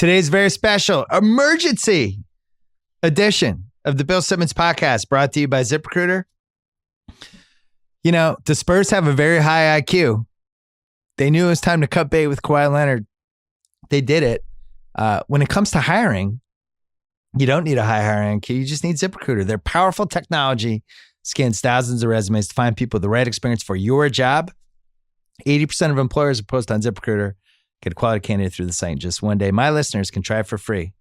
Today's very special emergency edition of the Bill Simmons podcast brought to you by ZipRecruiter. You know, the Spurs have a very high IQ. They knew it was time to cut bait with Kawhi Leonard. They did it. When it comes to hiring, you don't need a high hiring IQ. You just need ZipRecruiter. Their powerful technology scans thousands of resumes to find people with the right experience for your job. 80% of employers are posted on ZipRecruiter. Get a quality candidate through the site in just one day. My listeners can try it for free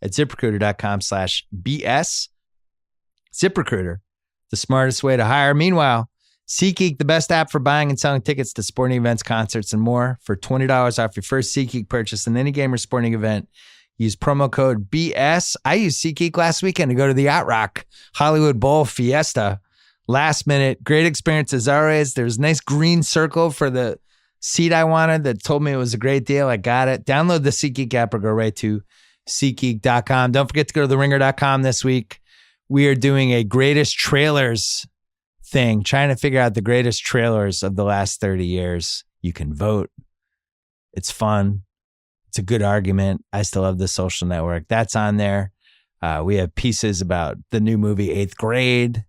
at ZipRecruiter.com/BS. ZipRecruiter, the smartest way to hire. Meanwhile, SeatGeek, the best app for buying and selling tickets to sporting events, concerts, and more. For $20 off your first SeatGeek purchase in any game or sporting event, use promo code BS. I used SeatGeek last weekend to go to the Yacht Rock Hollywood Bowl Fiesta. Last minute, great experience as always. There's a nice green circle for the seat I wanted that told me it was a great deal. I got it. Download the SeatGeek app or go right to SeatGeek.com. Don't forget to go to theringer.com this week. We are doing a greatest trailers thing, trying to figure out the greatest trailers of the last 30 years. You can vote. It's fun. It's a good argument. I still love The Social Network. That's on there. We have pieces about the new movie 8th Grade.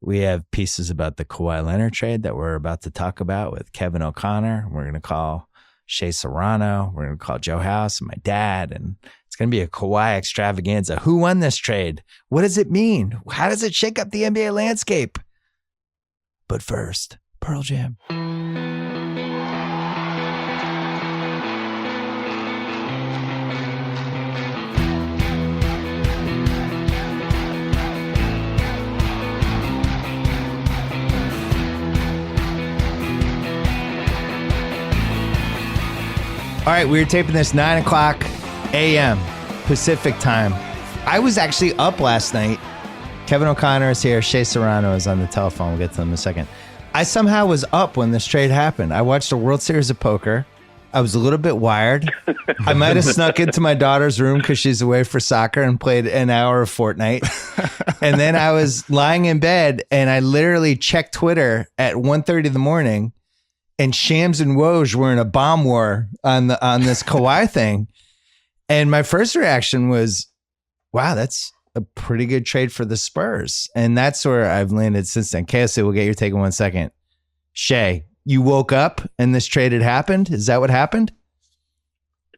We have pieces about the Kawhi Leonard trade that we're about to talk about with Kevin O'Connor. We're going to call Shea Serrano. We're going to call Joe House and my dad. And it's going to be a Kawhi extravaganza. Who won this trade? What does it mean? How does it shake up the NBA landscape? But first, Pearl Jam. All right, we were taping this 9 o'clock a.m. Pacific time. I was actually up last night. Kevin O'Connor is here. Shea Serrano is on the telephone. We'll get to them in a second. I somehow was up when this trade happened. I watched a World Series of Poker. I was a little bit wired. I might have snuck into my daughter's room because she's away for soccer and played an hour of Fortnite. And then I was lying in bed and I literally checked Twitter at 1:30 in the morning, and Shams and Woj were in a bomb war on this Kauai thing. And my first reaction was, wow, that's a pretty good trade for the Spurs. And that's where I've landed since then. KSC, we'll get your take in 1 second. Shay, you woke up and this trade had happened? Is that what happened?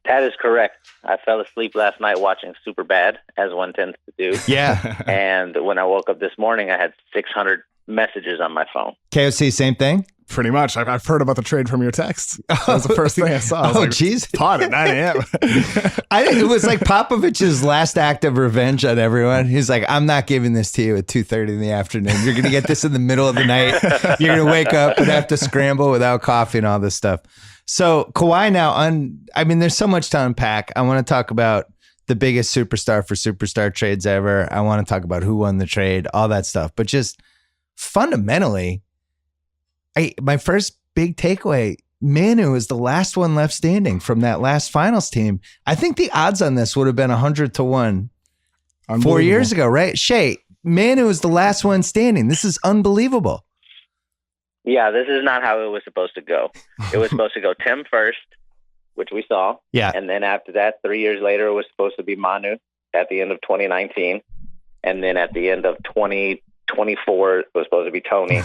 That is correct. I fell asleep last night watching Superbad, as one tends to do. Yeah. And when I woke up this morning, I had 600 messages on my phone. KOC, same thing? Pretty much. I've heard about the trade from your text. That was the first thing I saw. Oh, jeez. Pod at 9 a.m. It was like Popovich's last act of revenge on everyone. He's like, I'm not giving this to you at 2:30 in the afternoon. You're going to get this in the middle of the night. You're going to wake up and have to scramble without coffee and all this stuff. So Kawhi now, there's so much to unpack. I want to talk about the biggest superstar for superstar trades ever. I want to talk about who won the trade, all that stuff. But just fundamentally, my first big takeaway, Manu is the last one left standing from that last finals team. I think the odds on this would have been 100-1 4 years ago, right? Shay, Manu is the last one standing. This is unbelievable. Yeah, this is not how it was supposed to go. It was supposed to go Tim first, which we saw. Yeah. And then after that, 3 years later, it was supposed to be Manu at the end of 2019. And then at the end of 2024, it was supposed to be Tony.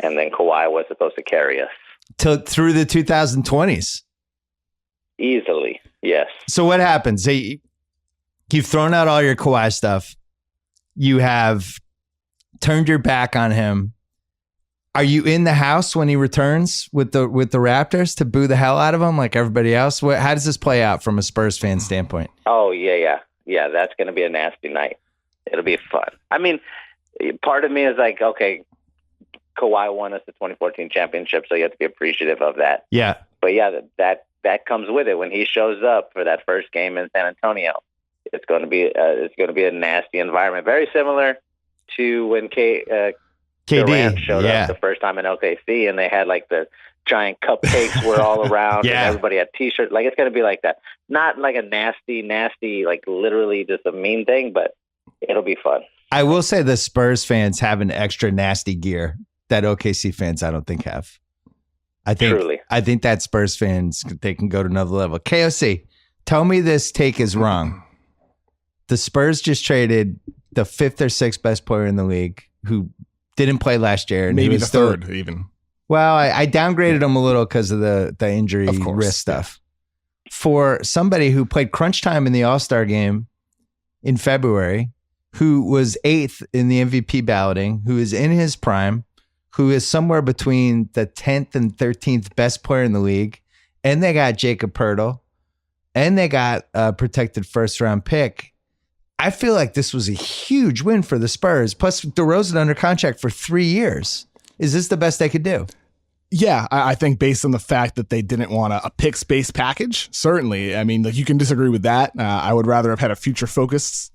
And then Kawhi was supposed to carry us. Through the 2020s. Easily, yes. So what happens? You've thrown out all your Kawhi stuff. You have turned your back on him. Are you in the house when he returns with the Raptors to boo the hell out of him like everybody else? How does this play out from a Spurs fan standpoint? Oh, yeah. That's going to be a nasty night. It'll be fun. I mean, part of me is like, okay, Kawhi won us the 2014 championship, so you have to be appreciative of that. Yeah. But yeah, that comes with it. When he shows up for that first game in San Antonio, it's going to be a nasty environment. Very similar to when KD Durant showed up the first time in OKC, and they had like the giant cupcakes were all around, and everybody had T-shirts. Like, it's going to be like that. Not like a nasty, like literally just a mean thing, but it'll be fun. I will say the Spurs fans have an extra nasty gear that OKC fans I don't think have. I think that Spurs fans, they can go to another level. KOC, Tell me this take is wrong. The Spurs just traded the 5th or 6th best player in the league who didn't play last year. And maybe the third even. Well, I downgraded him a little because of the injury risk stuff. For somebody who played crunch time in the All-Star game in February, who was 8th in the MVP balloting, who is in his prime, who is somewhere between the 10th and 13th best player in the league, and they got Jakob Poeltl, and they got a protected first-round pick. I feel like this was a huge win for the Spurs, plus DeRozan under contract for 3 years. Is this the best they could do? Yeah, I think based on the fact that they didn't want a pick space package, certainly. I mean, like, you can disagree with that. I would rather have had a future focused,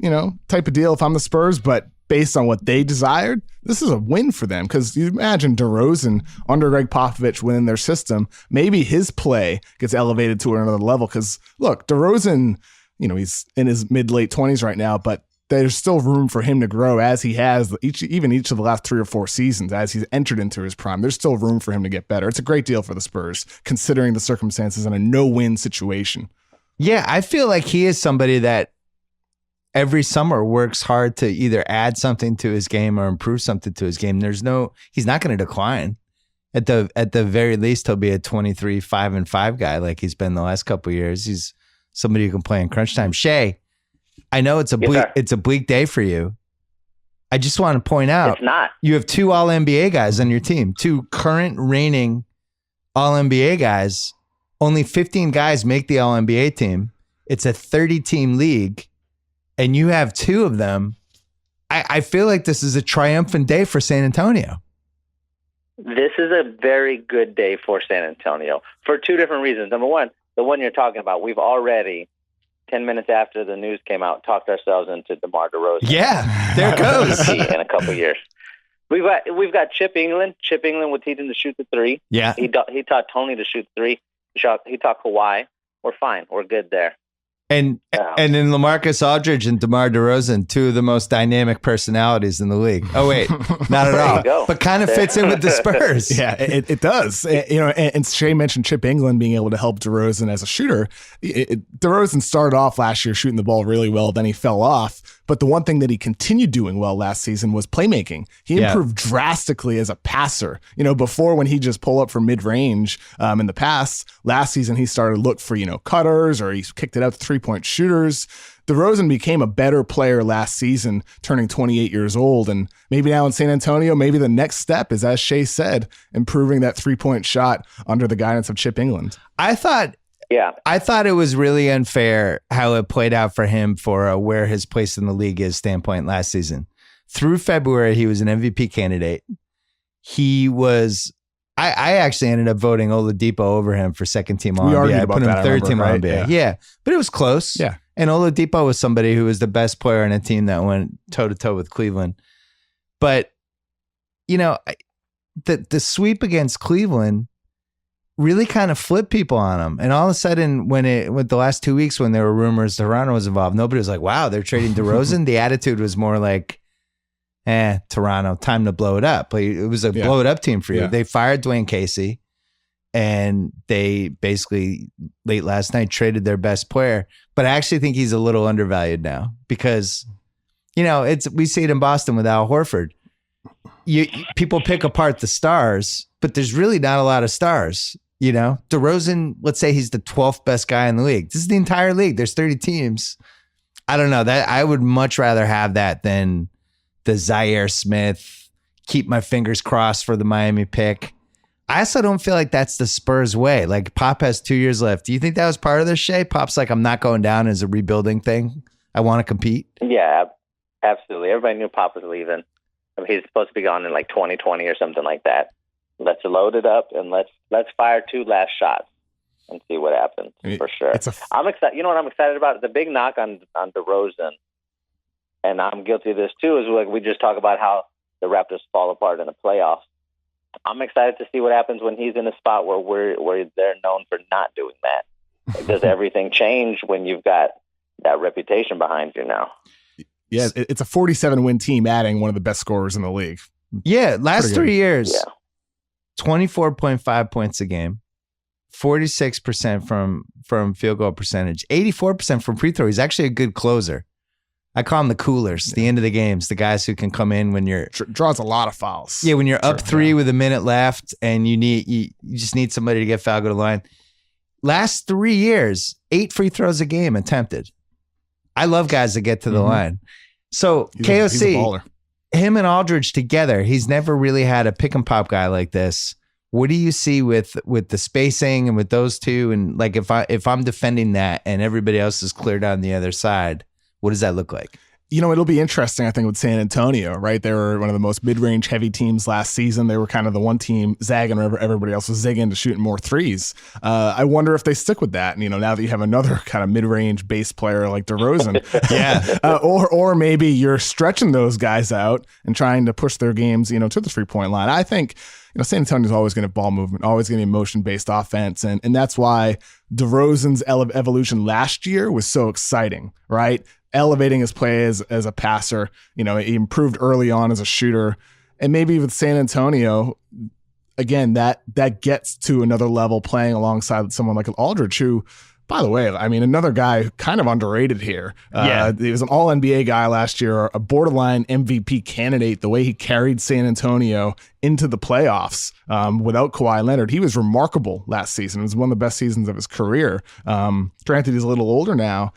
type of deal if I'm the Spurs, but based on what they desired, this is a win for them, because you imagine DeRozan under Greg Popovich within their system, maybe his play gets elevated to another level. Because look, DeRozan, he's in his mid-late 20s right now, but there's still room for him to grow as he has each of the last 3 or 4 seasons as he's entered into his prime. There's still room for him to get better. It's a great deal for the Spurs, considering the circumstances in a no-win situation. Yeah, I feel like he is somebody that every summer works hard to either add something to his game or improve something to his game. He's not going to decline. At the very least, he'll be a 23, 5-5 guy like he's been the last couple of years. He's somebody who can play in crunch time. Shea, I know it's a bleak day for you. I just want to point out, it's not. You have 2 All-NBA guys on your team, 2 current reigning All-NBA guys. Only 15 guys make the All-NBA team. It's a 30-team league, and you have 2 of them. I feel like this is a triumphant day for San Antonio. This is a very good day for San Antonio for 2 different reasons. Number one, the one you're talking about, we've already, 10 minutes after the news came out, talked ourselves into DeMar DeRozan. Yeah, there it goes. In a couple of years. We've got Chip England. Chip England would teach him to shoot the 3. Yeah. He taught Tony to shoot 3. He taught Kauai. We're fine. We're good there. And then LaMarcus Aldridge and DeMar DeRozan, 2 of the most dynamic personalities in the league. Oh wait, not at all. But kind of fits in with the Spurs. Yeah, it does. And Shea mentioned Chip England being able to help DeRozan as a shooter. DeRozan started off last year shooting the ball really well, then he fell off. But the one thing that he continued doing well last season was playmaking. He improved drastically as a passer. Before, when he just pull up from mid-range in the past, last season he started to look for, cutters, or he kicked it out to three-point shooters. DeRozan became a better player last season, turning 28 years old. And maybe now in San Antonio, maybe the next step is, as Shea said, improving that three-point shot under the guidance of Chip England. I thought it was really unfair how it played out for him for where his place in the league is standpoint last season. Through February, he was an MVP candidate. He was, I actually ended up voting Oladipo over him for second team All-NBA. I put him third team All-NBA. Yeah, but it was close. Yeah. And Oladipo was somebody who was the best player on a team that went toe-to-toe with Cleveland. But, the sweep against Cleveland really kind of flipped people on him. And all of a sudden, with the last 2 weeks, when there were rumors Toronto was involved, nobody was like, wow, they're trading DeRozan. The attitude was more like, Toronto, time to blow it up. Like, it was a blow it up team for you. Yeah. They fired Dwayne Casey, and they basically late last night traded their best player. But I actually think he's a little undervalued now because, we see it in Boston with Al Horford. People pick apart the stars, but there's really not a lot of stars. DeRozan, let's say he's the 12th best guy in the league. This is the entire league. There's 30 teams. I don't know. That I would much rather have that than the Zaire Smith, keep my fingers crossed for the Miami pick. I also don't feel like that's the Spurs way. Like, Pop has 2 years left. Do you think that was part of this, Shea? Pop's like, I'm not going down as a rebuilding thing. I want to compete. Yeah, absolutely. Everybody knew Pop was leaving. He's supposed to be gone in like 2020 or something like that. Let's load it up and let's fire 2 last shots and see what happens for sure. I'm excited. You know what I'm excited about? The big knock on DeRozan, and I'm guilty of this too, is like we just talk about how the Raptors fall apart in the playoffs. I'm excited to see what happens when he's in a spot where they're known for not doing that. Does everything change when you've got that reputation behind you now? Yeah, it's a 47-win team adding one of the best scorers in the league. Yeah, last 3 years, 24.5 points a game, 46% from field goal percentage, 84% from free throw. He's actually a good closer. I call them the coolers, the end of the games, the guys who can come in when you're draws a lot of fouls. Yeah, when you're up 3 with a minute left and you just need somebody to get foul, go to the line. Last 3 years, 8 free throws a game attempted. I love guys that get to the line. So he's a baller. Him and Aldridge together, he's never really had a pick and pop guy like this. What do you see with the spacing and with those two? And like if I'm defending that and everybody else is cleared on the other side, what does that look like? It'll be interesting, I think, with San Antonio, right? They were one of the most mid-range heavy teams last season. They were kind of the one team zagging whenever everybody else was zigging to shooting more threes. I wonder if they stick with that. And, now that you have another kind of mid-range base player like DeRozan. Or maybe you're stretching those guys out and trying to push their games, to the three-point line. I think, San Antonio's always going to have ball movement, always going to be motion-based offense. And that's why DeRozan's evolution last year was so exciting, right? Elevating his play as a passer. He improved early on as a shooter. And maybe with San Antonio, again, that gets to another level playing alongside someone like Aldridge, who, by the way, another guy kind of underrated here. He was an all-NBA guy last year, a borderline MVP candidate. The way he carried San Antonio into the playoffs without Kawhi Leonard, he was remarkable last season. It was one of the best seasons of his career. Granted, he's a little older now.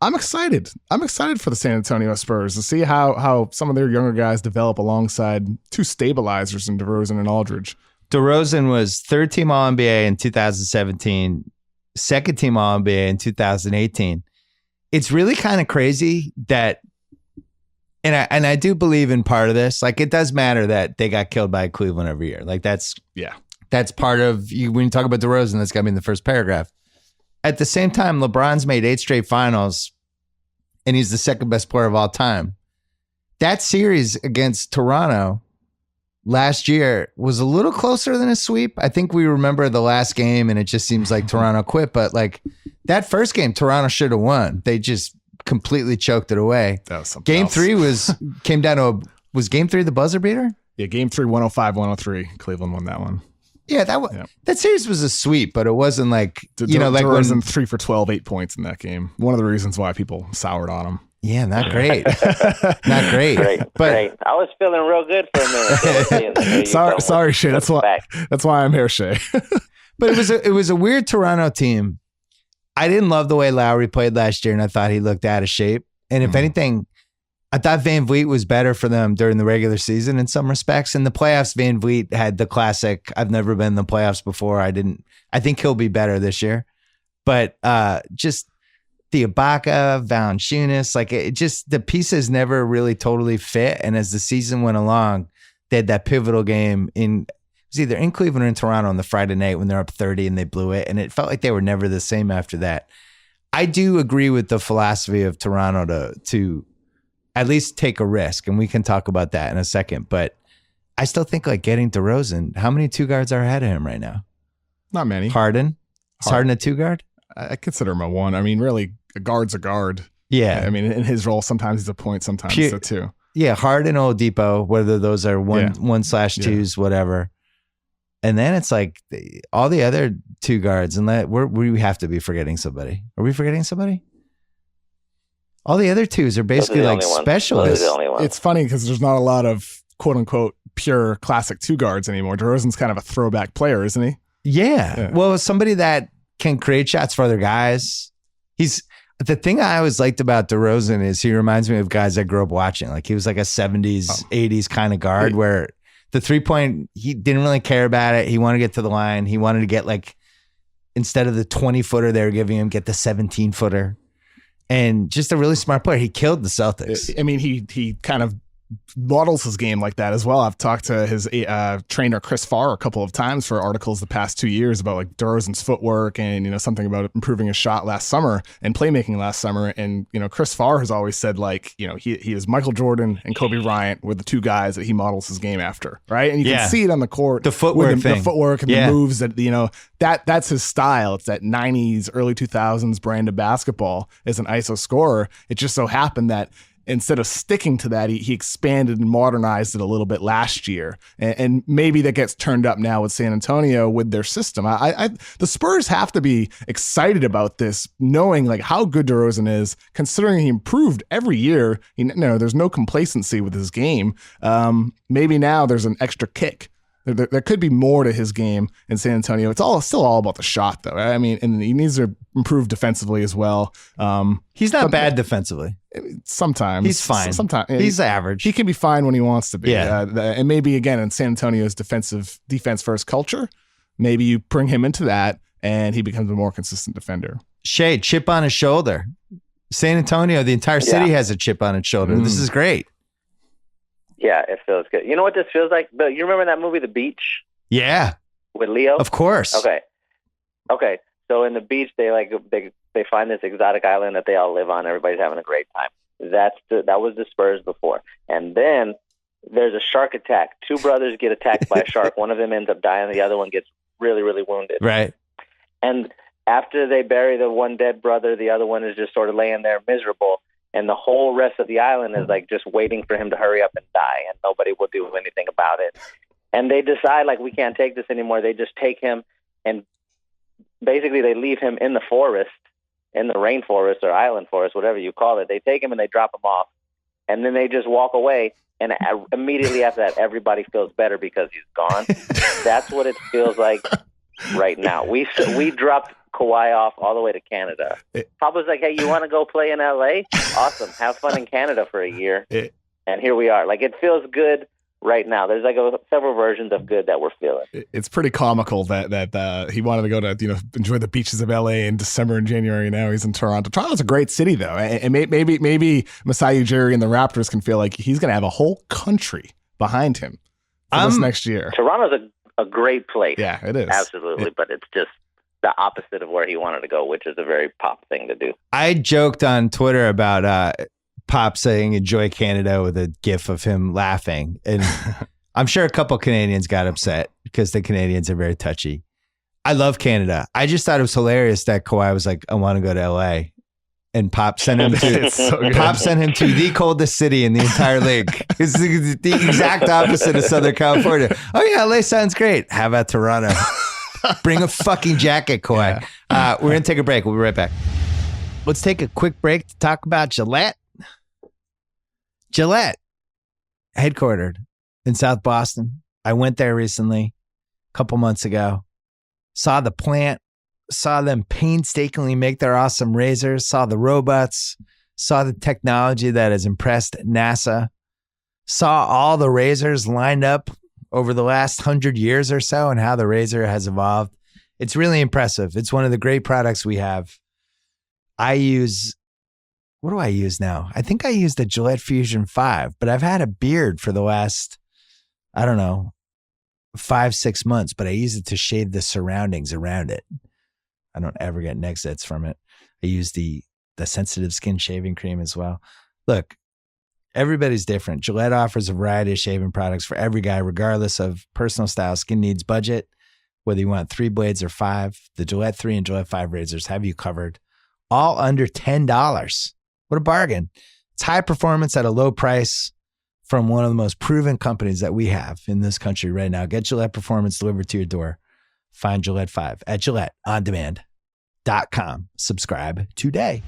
I'm excited. I'm excited for the San Antonio Spurs to see how some of their younger guys develop alongside two stabilizers in DeRozan and Aldridge. DeRozan was third team All-NBA in 2017, second team All-NBA in 2018. It's really kind of crazy that, and I do believe in part of this. Like, it does matter that they got killed by Cleveland every year. Like, that's part of you when you talk about DeRozan. That's got to be in the first paragraph. At the same time, LeBron's made 8 straight finals, and he's the second best player of all time. That series against Toronto last year was a little closer than a sweep. I think we remember the last game, and it just seems like Toronto quit. But like that first game, Toronto should have won. They just completely choked it away. That was something Game else. 3 came down to was Game 3 the buzzer beater? Yeah, Game 3, 105-103. Cleveland won that one. Yeah, that series was a sweep, but it wasn't like, like DeRozan 3 for 12, 8 points in that game. One of the reasons why people soured on him. Yeah, not great. Not great. Great. I was feeling real good for a minute. Sorry, Shea. That's why I'm here, Shea. But it was a weird Toronto team. I didn't love the way Lowry played last year, and I thought he looked out of shape. And if anything, I thought Van Vliet was better for them during the regular season in some respects. In the playoffs, Van Vliet had the classic, I've never been in the playoffs before. I think he'll be better this year. But just the Ibaka, Valanciunas, like the pieces never really totally fit. And as the season went along, they had that pivotal game it was either in Cleveland or in Toronto on the Friday night when they're up 30 and they blew it. And it felt like they were never the same after that. I do agree with the philosophy of Toronto to at least take a risk, and we can talk about that in a second. But I still think like getting DeRozan, how many 2 guards are ahead of him right now? Not many. Harden? Is Harden a 2 guard? I consider him a 1. Really, a guard's a guard. Yeah. In his role, sometimes he's a point, sometimes he's a 2. Yeah, Harden, Oladipo, whether those are 1/2s, whatever. And then it's like all the other 2 guards, and we have to be forgetting somebody. Are we forgetting somebody? All the other 2s are basically like specialists. It's funny because there's not a lot of quote unquote pure classic 2 guards anymore. DeRozan's kind of a throwback player, isn't he? Yeah. Well, somebody that can create shots for other guys. The thing I always liked about DeRozan is he reminds me of guys I grew up watching. Like he was like a 70s, 80s kind of guard where the 3-point, he didn't really care about it. He wanted to get to the line. He wanted to get like, instead of the 20-footer they were giving him, get the 17-footer. And just a really smart player. He killed the Celtics. He kind of models his game like that as well. I've talked to his trainer Chris Farr a couple of times for articles the past 2 years about like DeRozan's footwork and something about improving his shot last summer and playmaking last summer. And Chris Farr has always said like he is Michael Jordan and Kobe Bryant were the 2 guys that he models his game after, right? And you can see it on the court, the footwork thing, the footwork and the moves that that's his style. It's that 90s, early 2000s brand of basketball as an ISO scorer. It just so happened that instead of sticking to that, he expanded and modernized it a little bit last year. And maybe that gets turned up now with San Antonio with their system. The Spurs have to be excited about this, knowing like how good DeRozan is, considering he improved every year. There's no complacency with his game. Maybe now there's an extra kick. There could be more to his game in San Antonio. It's still all about the shot, though. Right? I mean, and he needs to improve defensively as well. He's not bad defensively. Sometimes he's fine. Sometimes he's average. He can be fine when he wants to be. Yeah. And maybe again in San Antonio's defense first culture, maybe you bring him into that and he becomes a more consistent defender. Shea, chip on his shoulder. San Antonio, the entire city has a chip on its shoulder. This is great. Yeah, it feels good. You know what this feels like? You remember that movie, The Beach? Yeah. With Leo? Of course. Okay. So in The Beach, they find this exotic island that they all live on. Everybody's having a great time. That was the Spurs before. And then there's a shark attack. Two brothers get attacked by a shark. One of them ends up dying. The other one gets really, really wounded. Right. And after they bury the one dead brother, the other one is just sort of laying there miserable. And the whole rest of the island is like just waiting for him to hurry up and die, and nobody will do anything about it. And they decide like, we can't take this anymore. They just take him and basically they leave him in the forest, in the rainforest or island forest, whatever you call it. They take him and they drop him off, and then they just walk away. And immediately after that, everybody feels better because he's gone. That's what it feels like right now. We dropped Kawhi off all the way to Canada. Papa's like, hey, you want to go play in LA? Awesome. Have fun in Canada for a year. And here we are. Like, it feels good right now. There's like several versions of good that we're feeling. It's pretty comical that he wanted to go to, enjoy the beaches of LA in December and January. Now he's in Toronto. Toronto's a great city though. And maybe Masai Ujiri and the Raptors can feel like he's going to have a whole country behind him for this next year. Toronto's a great place. Yeah, it is. Absolutely. But it's just the opposite of where he wanted to go, which is a very Pop thing to do. I joked on Twitter about Pop saying enjoy Canada with a gif of him laughing. And I'm sure a couple Canadians got upset because the Canadians are very touchy. I love Canada. I just thought it was hilarious that Kawhi was like, I want to go to LA. And Pop sent him to Pop sent him to the coldest city in the entire league. It's the exact opposite of Southern California. Oh yeah, LA sounds great. How about Toronto? Bring a fucking jacket, Kauai. We're going to take a break. We'll be right back. Let's take a quick break to talk about Gillette. Gillette, headquartered in South Boston. I went there recently, a couple months ago. Saw the plant, saw them painstakingly make their awesome razors, saw the robots, saw the technology that has impressed NASA, saw all the razors lined up over the last 100 years or so and how the razor has evolved. It's really impressive. It's one of the great products we have. What do I use now? I think I use the Gillette Fusion 5, but I've had a beard for the last, 5-6 months, but I use it to shave the surroundings around it. I don't ever get neck zits from it. I use the sensitive skin shaving cream as well. Look, everybody's different. Gillette offers a variety of shaving products for every guy, regardless of personal style, skin needs, budget. Whether you want 3 blades or 5, the Gillette 3 and Gillette 5 razors have you covered. All under $10. What a bargain. It's high performance at a low price from one of the most proven companies that we have in this country right now. Get Gillette Performance delivered to your door. Find Gillette 5 at GilletteOnDemand.com. Subscribe today.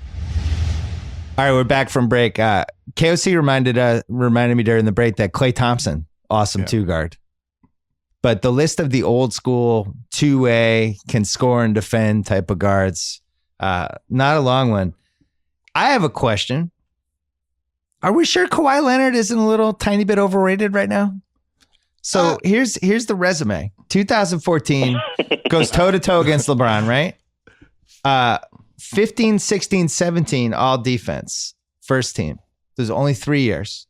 All right, we're back from break. KOC reminded me during the break that Klay Thompson, awesome two-guard. But the list of the old school two-way, can score and defend type of guards, not a long one. I have a question. Are we sure Kawhi Leonard isn't a little tiny bit overrated right now? So here's the resume. 2014 goes toe-to-toe against LeBron, right? 15, 16, 17, all defense, first team. There's only 3 years.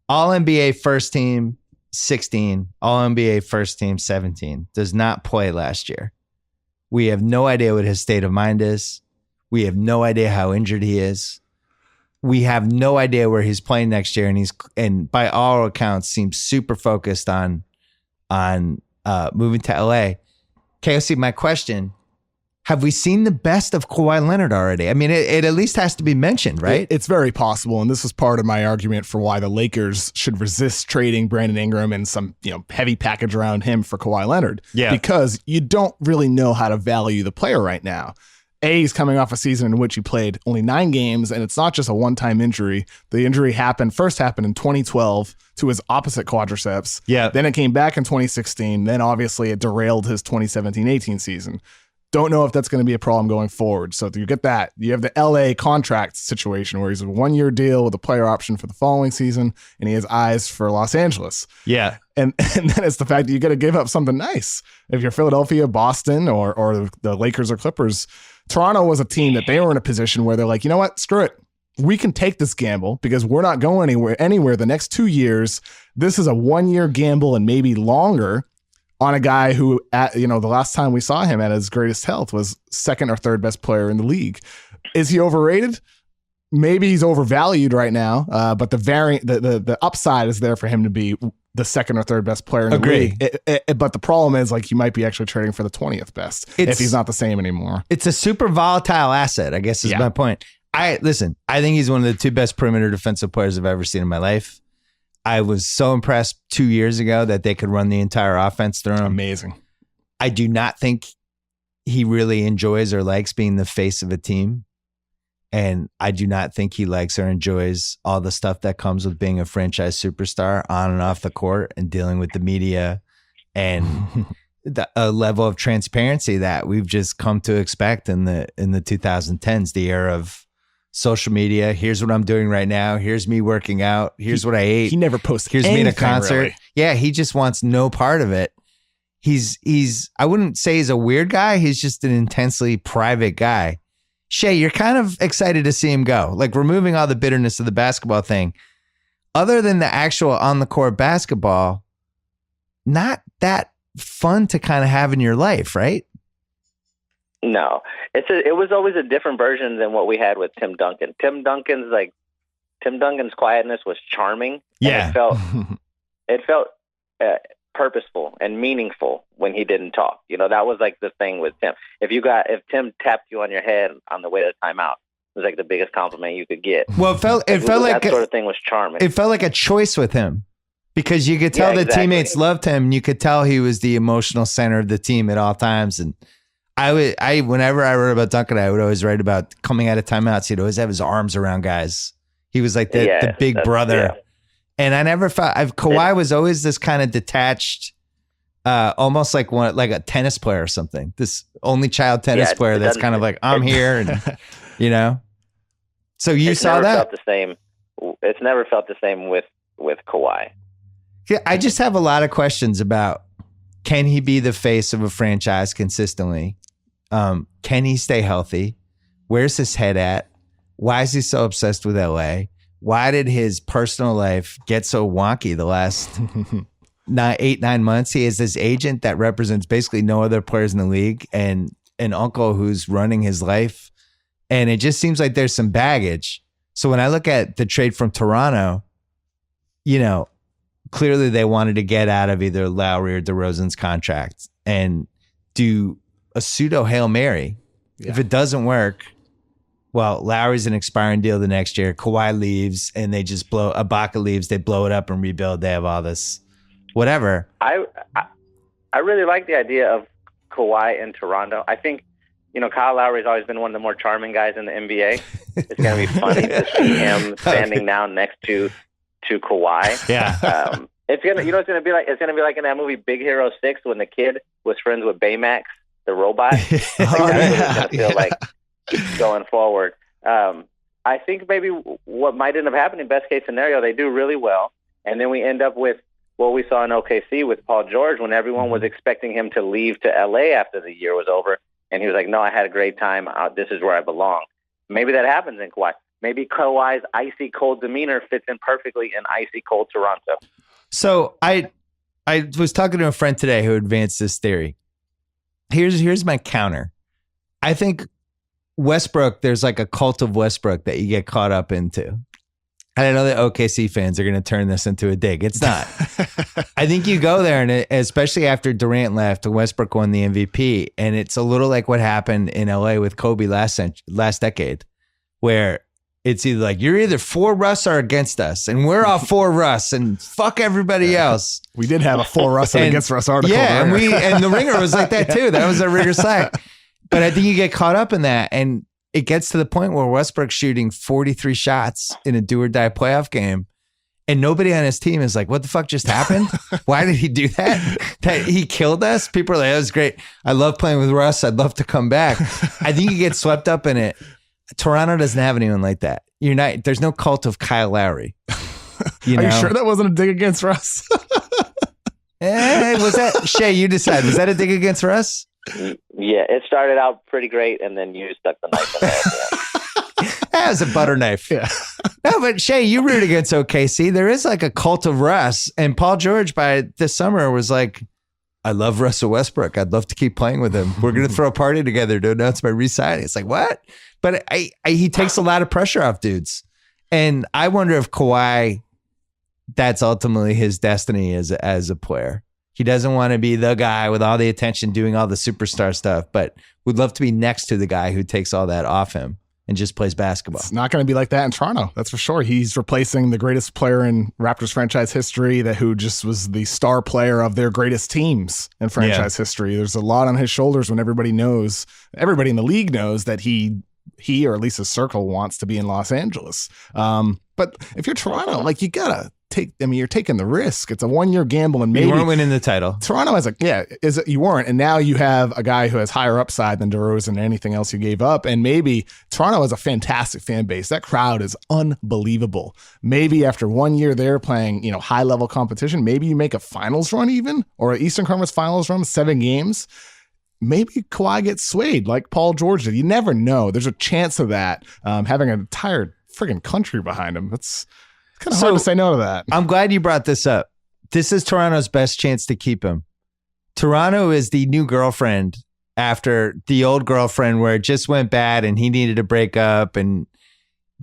All NBA first team, 16. All NBA first team, 17. Does not play last year. We have no idea what his state of mind is. We have no idea how injured he is. We have no idea where he's playing next year, and by all accounts seems super focused on moving to LA. KOC, my question: have we seen the best of Kawhi Leonard already? I mean, it at least has to be mentioned, right? It's very possible, and this was part of my argument for why the Lakers should resist trading Brandon Ingram and some heavy package around him for Kawhi Leonard. Yeah, because you don't really know how to value the player right now. He's coming off a season in which he played only 9 games, and it's not just a one-time injury. The injury first happened in 2012 to his opposite quadriceps. Yeah. Then it came back in 2016. Then obviously it derailed his 2017-18 season. Don't know if that's going to be a problem going forward. So you get that. You have the LA contract situation where he's a 1-year deal with a player option for the following season, and he has eyes for Los Angeles. Yeah. And then it's the fact that you got to give up something nice. If you're Philadelphia, Boston, or the Lakers or Clippers, Toronto was a team that they were in a position where they're like, you know what, screw it. We can take this gamble because we're not going anywhere the next 2 years. This is a 1-year gamble and maybe longer on a guy who, the last time we saw him at his greatest health was second or third best player in the league. Is he overrated? Maybe he's overvalued right now, but the upside is there for him to be the second or third best player in the league. But the problem is, like, he might be actually trading for the 20th best if he's not the same anymore. It's a super volatile asset, I guess is my point. I think he's one of the 2 best perimeter defensive players I've ever seen in my life. I was so impressed 2 years ago that they could run the entire offense through him. Amazing. I do not think he really enjoys or likes being the face of a team. And I do not think he likes or enjoys all the stuff that comes with being a franchise superstar on and off the court and dealing with the media and a level of transparency that we've just come to expect in the 2010s, the era of social media. Here's what I'm doing right now. Here's me working out. Here's what I ate. He never posts Here's me at a concert. Really. Yeah, he just wants no part of it. He's I wouldn't say he's a weird guy. He's just an intensely private guy. Shea, you're kind of excited to see him go. Like, removing all the bitterness of the basketball thing. Other than the actual on-the-court basketball, not that fun to kind of have in your life, right? No. It was always a different version than what we had with Tim Duncan. Tim Duncan's quietness was charming. Yeah. It felt purposeful and meaningful when he didn't talk. That was like the thing with Tim. If Tim tapped you on your head on the way to timeout, it was like the biggest compliment you could get. Well, it felt like that sort of thing was charming. It felt like a choice with him because you could tell the teammates loved him. And you could tell he was the emotional center of the team at all times. And whenever I wrote about Duncan, I would always write about coming out of timeouts. He'd always have his arms around guys. He was like the big brother. Yeah. And I never felt Kawhi was always this kind of detached, almost like a tennis player or something. This only child tennis player that's kind of like, I'm here, and So you saw that? Felt the same. It's never felt the same with Kawhi. Yeah, I just have a lot of questions about, can he be the face of a franchise consistently? Can he stay healthy? Where's his head at? Why is he so obsessed with LA? Why did his personal life get so wonky the last 9 months? He has this agent that represents basically no other players in the league and an uncle who's running his life. And it just seems like there's some baggage. So when I look at the trade from Toronto, clearly they wanted to get out of either Lowry or DeRozan's contract and do a pseudo Hail Mary. Yeah. If it doesn't work, well, Lowry's an expiring deal the next year. Kawhi leaves and they just Ibaka leaves. They blow it up and rebuild. They have all this, whatever. I really like the idea of Kawhi in Toronto. I think, Kyle Lowry's always been one of the more charming guys in the NBA. It's going to be funny to see him standing down next to Kawhi. Yeah. It's going to be like, it's going to be like in that movie Big Hero 6 when the kid was friends with Baymax, the robot. That's what it's going to feel like going forward. I think maybe what might end up happening, best case scenario, they do really well. And then we end up with what we saw in OKC with Paul George when everyone was expecting him to leave to LA after the year was over. And he was like, no, I had a great time. This is where I belong. Maybe that happens in Kawhi. Maybe Kawhi's icy cold demeanor fits in perfectly in icy cold Toronto. So I was talking to a friend today who advanced this theory. Here's my counter. I think Westbrook, there's like a cult of Westbrook that you get caught up into. I don't know that OKC fans are going to turn this into a dig. It's not. I think you go there, and especially after Durant left, Westbrook won the MVP, and it's a little like what happened in LA with Kobe last decade, where it's either like you're either for Russ or against us, and we're all for Russ, and fuck everybody else. We did have a for Russ and against Russ article. Yeah, and the Ringer was like that too. That was a Ringer site. But I think you get caught up in that, and it gets to the point where Westbrook's shooting 43 shots in a do or die playoff game, and nobody on his team is like, what the fuck just happened? Why did he do that? That he killed us? People are like, that was great. I love playing with Russ. I'd love to come back. I think you get swept up in it. Toronto doesn't have anyone like that. There's no cult of Kyle Lowry. Are you sure that wasn't a dig against Russ? Was that, Shea, you decide. Was that a dig against Russ? Yeah, it started out pretty great, and then you stuck the knife in there. That was a butter knife. Yeah. No, but Shea, you root against OKC. There is like a cult of Russ, and Paul George by this summer was like, I love Russell Westbrook. I'd love to keep playing with him. We're going to throw a party together to announce my re-signing. It's like, what? But he takes a lot of pressure off dudes. And I wonder if Kawhi, that's ultimately his destiny as a player. He doesn't want to be the guy with all the attention doing all the superstar stuff, but would love to be next to the guy who takes all that off him and just plays basketball. It's not going to be like that in Toronto. That's for sure. He's replacing the greatest player in Raptors franchise history, who just was the star player of their greatest teams in franchise history. There's a lot on his shoulders when everybody in the league knows that he or at least his circle wants to be in Los Angeles. But if you're Toronto, like, you gotta you're taking the risk. It's a 1-year gamble, and maybe you weren't winning the title. Toronto has you weren't, and now you have a guy who has higher upside than DeRozan and anything else you gave up. And maybe Toronto has a fantastic fan base. That crowd is unbelievable. Maybe after 1 year there playing, high level competition, maybe you make a finals run even, or an Eastern Conference Finals run, 7 games. Maybe Kawhi gets swayed like Paul George did. You never know. There's a chance of that. Having an entire friggin' country behind him. It's kind of hard to say no to that. I'm glad you brought this up. This is Toronto's best chance to keep him. Toronto is the new girlfriend after the old girlfriend where it just went bad and he needed to break up, and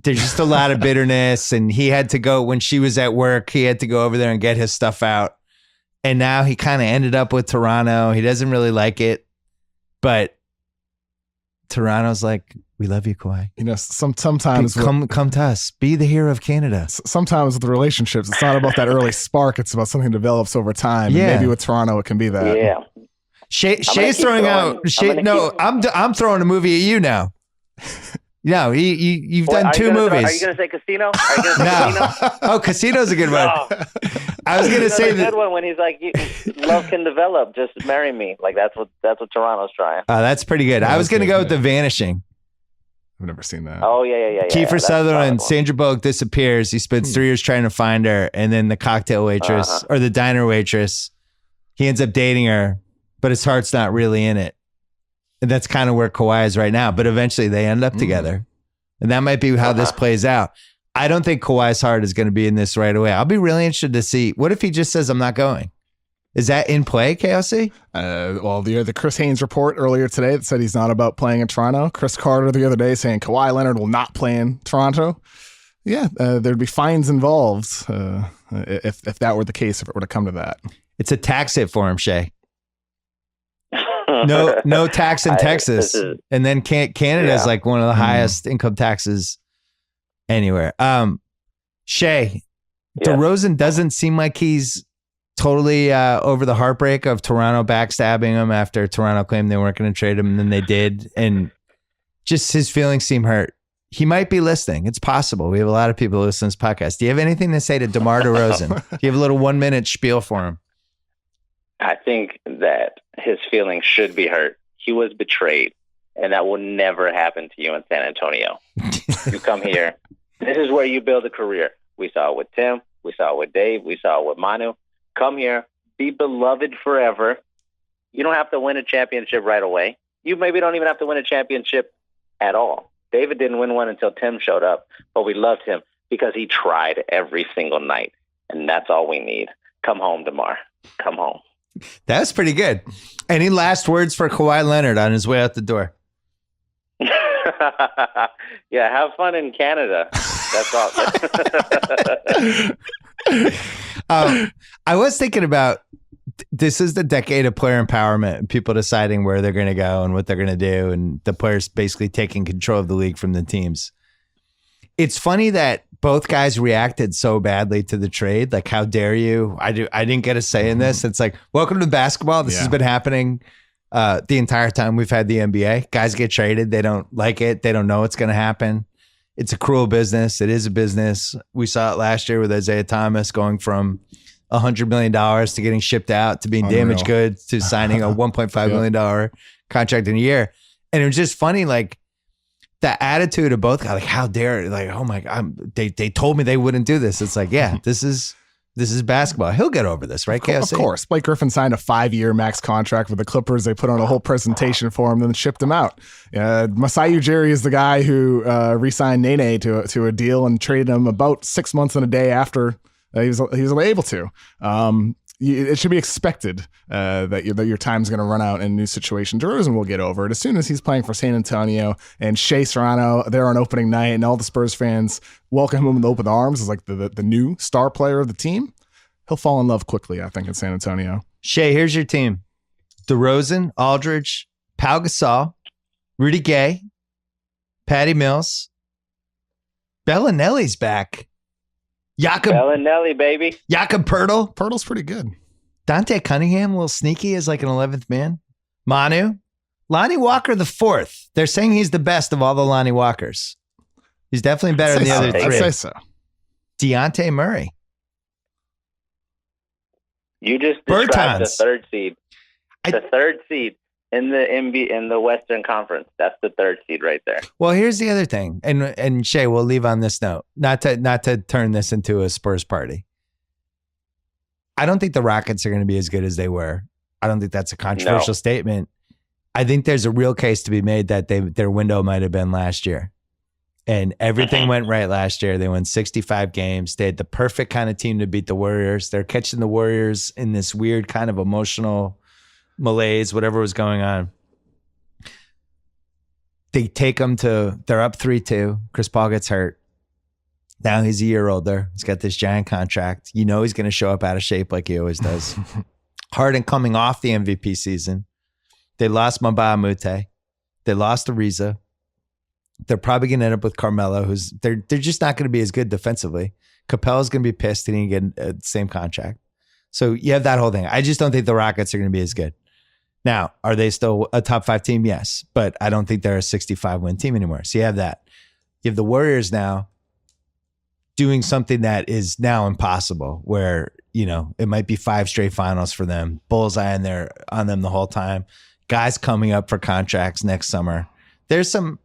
there's just a lot of bitterness, and he had to go when she was at work. He had to go over there and get his stuff out. And now he kind of ended up with Toronto. He doesn't really like it. But Toronto's like, we love you, Kauai. Sometimes come to us. Be the hero of Canada. Sometimes with relationships, it's not about that early spark. It's about something that develops over time. Yeah. And maybe with Toronto, it can be that. Yeah. Shay's throwing out. I'm throwing a movie at you now. No, you've done 2 movies. Are you going to say Casino? Casino? Oh, Casino's a good one. No. I was going to say that. Good one when he's like, love can develop. Just marry me. Like that's what Toronto's trying. That's pretty good. I was going to go with The Vanishing. I've never seen that. Oh yeah. Kiefer Sutherland, Sandra Bullock disappears. He spends 3 years trying to find her, and then the cocktail waitress or the diner waitress, he ends up dating her, but his heart's not really in it. And that's kind of where Kawhi is right now. But eventually they end up together. And that might be how this plays out. I don't think Kawhi's heart is going to be in this right away. I'll be really interested to see. What if he just says, I'm not going? Is that in play, KLC? The Chris Haynes report earlier today that said he's not about playing in Toronto. Chris Carter the other day saying Kawhi Leonard will not play in Toronto. Yeah, there'd be fines involved if that were the case, if it were to come to that. It's a tax hit for him, Shea. No tax in Texas, and then Canada is like one of the highest income taxes anywhere. Shea, DeRozan doesn't seem like he's totally over the heartbreak of Toronto backstabbing him after Toronto claimed they weren't going to trade him, and then they did, and just his feelings seem hurt. He might be listening. It's possible. We have a lot of people who listen to this podcast. Do you have anything to say to DeMar DeRozan? Do you have a little 1-minute spiel for him? I think that his feelings should be hurt. He was betrayed, and that will never happen to you in San Antonio. You come here. This is where you build a career. We saw it with Tim. We saw it with Dave. We saw it with Manu. Come here. Be beloved forever. You don't have to win a championship right away. You maybe don't even have to win a championship at all. David didn't win one until Tim showed up, but we loved him because he tried every single night, and that's all we need. Come home, DeMar. Come home. That's pretty good. Any last words for Kawhi Leonard on his way out the door? Yeah, have fun in Canada. That's all. I was thinking about this is the decade of player empowerment and people deciding where they're going to go and what they're going to do, and the players basically taking control of the league from the teams. It's funny that both guys reacted so badly to the trade. Like, how dare you? I didn't get a say in this. It's like, welcome to basketball. This has been happening the entire time we've had the NBA. Guys get traded. They don't like it. They don't know what's going to happen. It's a cruel business. It is a business. We saw it last year with Isaiah Thomas going from $100 million to getting shipped out to being damaged goods to signing a $1.5 million contract in a year. And it was just funny, like the attitude of both guys, like, how dare, like, oh my God, they told me they wouldn't do this. It's like, yeah, this is basketball. He'll get over this, right? Of course. Blake Griffin signed a 5-year max contract with the Clippers. They put on a whole presentation for him, then shipped him out. Masai Ujiri is the guy who re-signed Nene to a deal and traded him about 6 months and a day after he was able to. It should be expected that your time's going to run out in a new situation. DeRozan will get over it as soon as he's playing for San Antonio, and Shea Serrano there on opening night, and all the Spurs fans welcome him with open arms as like the new star player of the team. He'll fall in love quickly, I think, in San Antonio. Shea, here's your team: DeRozan, Aldridge, Pau Gasol, Rudy Gay, Patty Mills, Bellinelli's back. Bellinelli, baby. Jakob Poeltl. Pirtle's pretty good. Dante Cunningham, a little sneaky as like an 11th man. Manu. Lonnie Walker the 4th. They're saying he's the best of all the Lonnie Walkers. He's definitely better than the other 3. I'd say so. Deontay Murray. You just described the third seed. The third seed in the Western Conference. That's the third seed right there. Well, here's the other thing, and Shea, we'll leave on this note, not to turn this into a Spurs party. I don't think the Rockets are going to be as good as they were. I don't think that's a controversial statement. I think there's a real case to be made that their window might have been last year. And everything went right last year. They won 65 games. They had the perfect kind of team to beat the Warriors. They're catching the Warriors in this weird kind of emotional malaise, whatever was going on. They take them they're up 3-2. Chris Paul gets hurt. Now he's a year older. He's got this giant contract. You know he's going to show up out of shape like he always does. Harden coming off the MVP season. They lost Mbah Moute. They lost Ariza. They're probably going to end up with Carmelo, they're just not going to be as good defensively. Capela's going to be pissed he didn't get the same contract. So you have that whole thing. I just don't think the Rockets are going to be as good. Now, are they still a top 5 team? Yes, but I don't think they're a 65-win team anymore. So you have that. You have the Warriors now doing something that is now impossible, where, it might be 5 straight finals for them. Bullseye on them the whole time. Guys coming up for contracts next summer. There's some,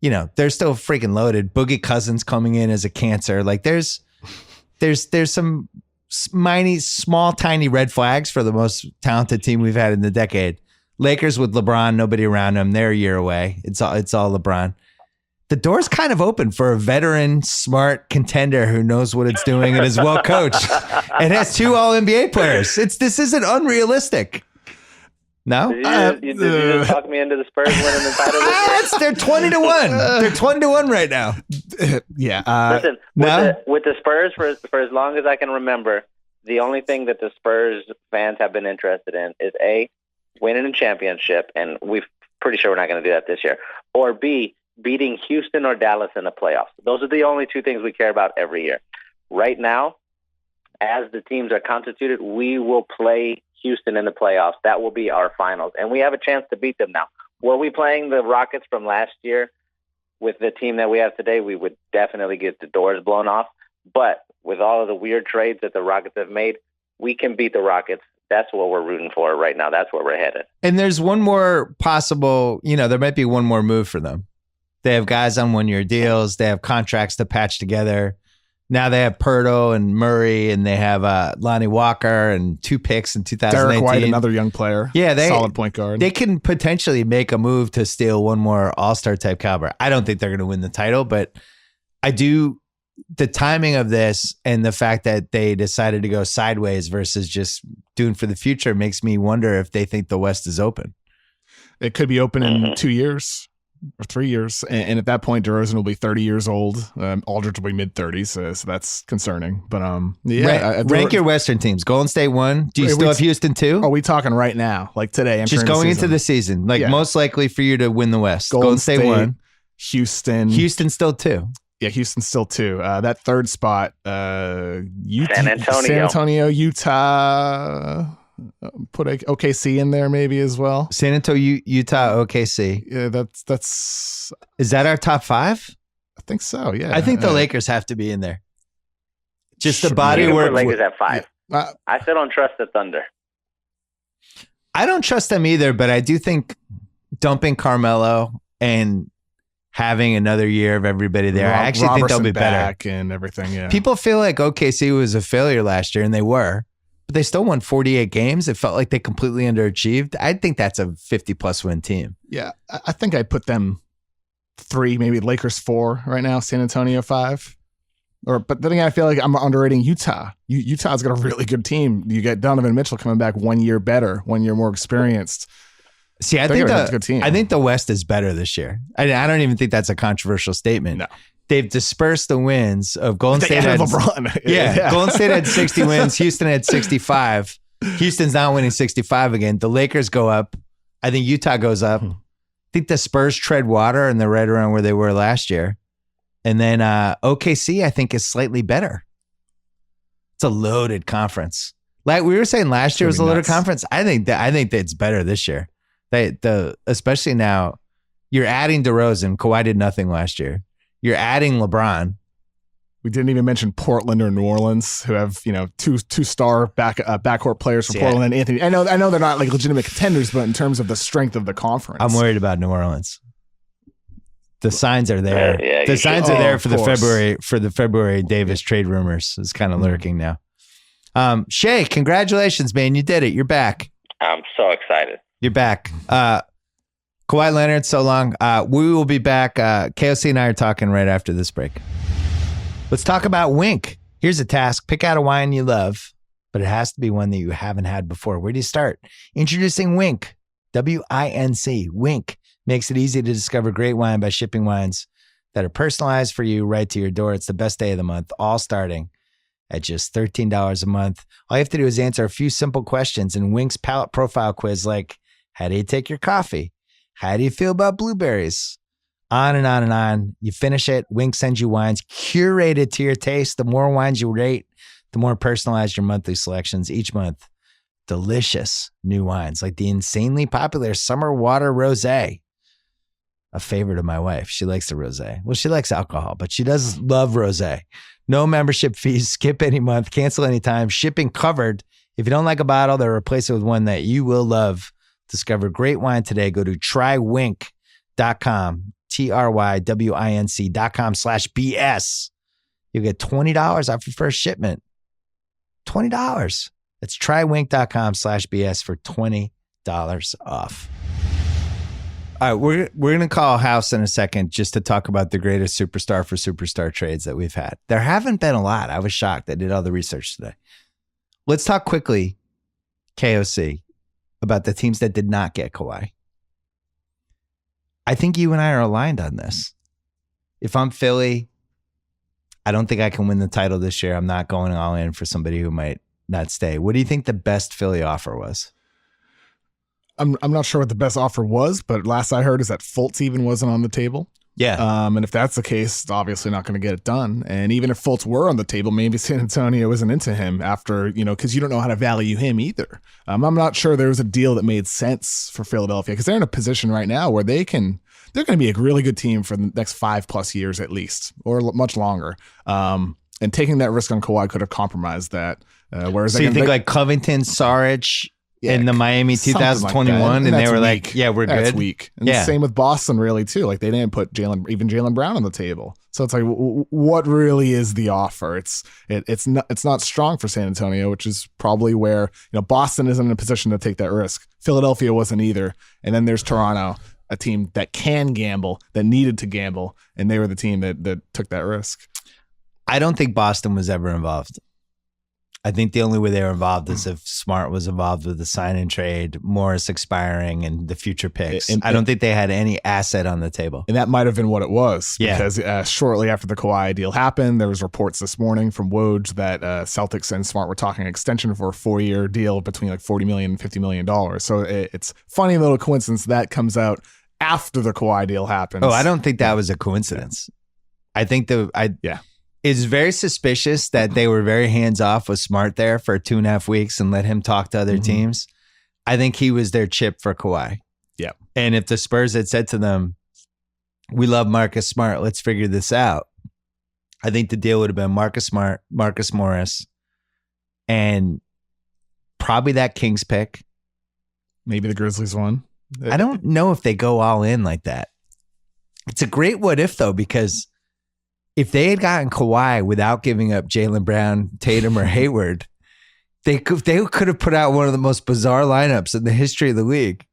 they're still freaking loaded. Boogie Cousins coming in as a cancer. Like there's some small, tiny red flags for the most talented team we've had in the decade. Lakers with LeBron, nobody around them. They're a year away. It's all LeBron. The door's kind of open for a veteran, smart contender who knows what it's doing and is well coached and has 2 All-NBA players. This isn't unrealistic. No? Did you just talk me into the Spurs winning the title this year? They're 20-1. They're 20-1 right now. Yeah. Listen, with the Spurs, for as long as I can remember, the only thing that the Spurs fans have been interested in is A, winning a championship, and we're pretty sure we're not going to do that this year, or B, beating Houston or Dallas in the playoffs. Those are the only 2 things we care about every year. Right now, as the teams are constituted, we will play Houston in the playoffs. That will be our finals, and we have a chance to beat them now. Were we playing the Rockets from last year with the team that we have today, we would definitely get the doors blown off. But with all of the weird trades that the Rockets have made, we can beat the Rockets. That's what we're rooting for right now. That's where we're headed. And there's one more possible, there might be one more move for them. They have guys on 1-year deals. They have contracts to patch together. Now they have Poeltl and Murray, and they have Lonnie Walker and 2 picks in 2018. Derek White, another young player. Yeah, solid point guard. They can potentially make a move to steal one more All-Star type caliber. I don't think they're going to win the title, but I do. The timing of this and the fact that they decided to go sideways versus just doing for the future makes me wonder if they think the West is open. It could be open in 2 years. or 3 years. And at that point, DeRozan will be 30 years old. Aldridge will be mid-30s, so that's concerning. But rank your Western teams. Golden State 1. Do you still have Houston 2? Are we talking right now, like today? Just going into the season, most likely for you to win the West. Golden State 1. Houston still 2. Yeah, Houston's still 2. That third spot, San Antonio, Utah. Put OKC in there maybe as well. San Antonio, Utah, OKC. Yeah, that's. Is that our top 5? I think so. Yeah, I think the Lakers have to be in there. Just the body work. Lakers at 5. Yeah. I still don't trust the Thunder. I don't trust them either, but I do think dumping Carmelo and having another year of everybody there, I actually think they'll be better and everything. Yeah, people feel like OKC was a failure last year, and they were. But they still won 48 games. It felt like they completely underachieved. I think that's a 50-plus win team. Yeah, I think I'd put them 3, maybe Lakers 4 right now, San Antonio 5. But then again, I feel like I'm underrating Utah. Utah's got a really good team. You get Donovan Mitchell coming back 1 year better, 1 year more experienced. See, I think the West is better this year. I don't even think that's a controversial statement. No. They've dispersed the wins of Golden State. Had LeBron. Yeah, Golden State had 60 wins. Houston had 65. Houston's not winning 65 again. The Lakers go up. I think Utah goes up. I think the Spurs tread water, and they're right around where they were last year. And then OKC, I think, is slightly better. It's a loaded conference. Like we were saying last year was a loaded conference. I think that it's better this year. Especially now, you're adding DeRozan. Kawhi did nothing last year. You're adding LeBron. We didn't even mention Portland or New Orleans, who have two-star backcourt players from Portland and Anthony. I know they're not like legitimate contenders, but in terms of the strength of the conference, I'm worried about New Orleans. The signs are there. The signs are there for the February Davis trade rumors. It's kind of lurking now. Shea, congratulations, man! You did it. You're back. I'm so excited. You're back. Kawhi Leonard, so long. We will be back. KOC and I are talking right after this break. Let's talk about Wink. Here's a task. Pick out a wine you love, but it has to be one that you haven't had before. Where do you start? Introducing Wink. W-I-N-C. Wink makes it easy to discover great wine by shipping wines that are personalized for you right to your door. It's the best day of the month, all starting at just $13 a month. All you have to do is answer a few simple questions in Wink's palate profile quiz, like, how do you take your coffee? How do you feel about blueberries? On and on and on. You finish it. Wink sends you wines curated to your taste. The more wines you rate, the more personalized your monthly selections each month. Delicious new wines like the insanely popular Summer Water Rosé, a favorite of my wife. She likes the rosé. Well, she likes alcohol, but she does love rosé. No membership fees. Skip any month. Cancel anytime. Shipping covered. If you don't like a bottle, they'll replace it with one that you will love. Discover great wine today. Go to trywink.com, TRYWINC.com/BS. You'll get $20 off your first shipment. $20. That's trywink.com/BS for $20 off. All right, we're going to call House in a second just to talk about the greatest superstar for superstar trades that we've had. There haven't been a lot. I was shocked. I did all the research today. Let's talk quickly, KOC, about the teams that did not get Kawhi. I think you and I are aligned on this. If I'm Philly, I don't think I can win the title this year. I'm not going all in for somebody who might not stay. What do you think the best Philly offer was? I'm not sure what the best offer was, but last I heard is that Fultz even wasn't on the table. Yeah. And if that's the case, it's obviously not going to get it done. And even if Fultz were on the table, maybe San Antonio isn't into him after, because you don't know how to value him either. I'm not sure there was a deal that made sense for Philadelphia because they're in a position right now where they're going to be a really good team for the next 5+ years at least, or much longer. And taking that risk on Kawhi could have compromised that. So you think like Covington, Saric, in the Miami 2021, like and they were weak. Like, yeah, we're good. That's weak. And same with Boston, really, too. Like, they didn't put Jaylen Brown on the table. So it's like, what really is the offer? It's not strong for San Antonio, which is probably where Boston isn't in a position to take that risk. Philadelphia wasn't either. And then there's Toronto, a team that can gamble, that needed to gamble, and they were the team that took that risk. I don't think Boston was ever involved. I think the only way they were involved is if Smart was involved with the sign and trade, Morris expiring, and the future picks. I don't think they had any asset on the table. And that might have been what it was. Yeah. Because shortly after the Kawhi deal happened, there was reports this morning from Woj that Celtics and Smart were talking an extension for a 4-year deal between like $40 million and $50 million. So it's funny little coincidence that comes out after the Kawhi deal happens. Oh, I don't think that was a coincidence. I think it's very suspicious that they were very hands-off with Smart there for 2.5 weeks and let him talk to other teams. I think he was their chip for Kawhi. Yeah. And if the Spurs had said to them, we love Marcus Smart, let's figure this out, I think the deal would have been Marcus Smart, Marcus Morris, and probably that Kings pick. Maybe the Grizzlies one. I don't know if they go all in like that. It's a great what if, though, because if they had gotten Kawhi without giving up Jaylen Brown, Tatum, or Hayward, they could have put out one of the most bizarre lineups in the history of the league.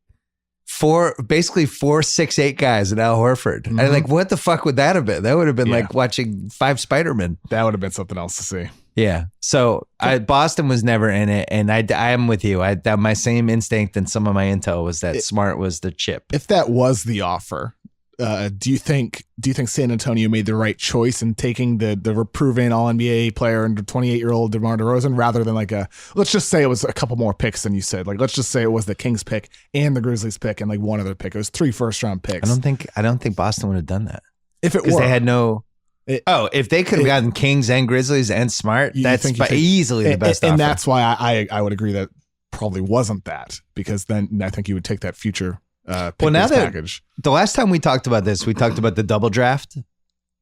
Basically 4 6'8" guys and Al Horford. And like, what the fuck would that have been? That would have been like watching 5 Spider-Men. That would have been something else to see. Yeah. So Boston was never in it, and I am with you. My same instinct and some of my intel was that Smart was the chip. If that was the offer, do you think San Antonio made the right choice in taking the proven All-NBA player and 28-year-old DeMar DeRozan rather than like let's just say it was a couple more picks than you said. Like, let's just say it was the Kings pick and the Grizzlies pick and like one other pick. It was 3 first-round picks. I don't think Boston would have done that. If it were. Because they had no... if they could have gotten Kings and Grizzlies and Smart, that's easily the best offer. And that's why I would agree that probably wasn't that, because then I think you would take that future package. The last time we talked about this, we talked about the double draft,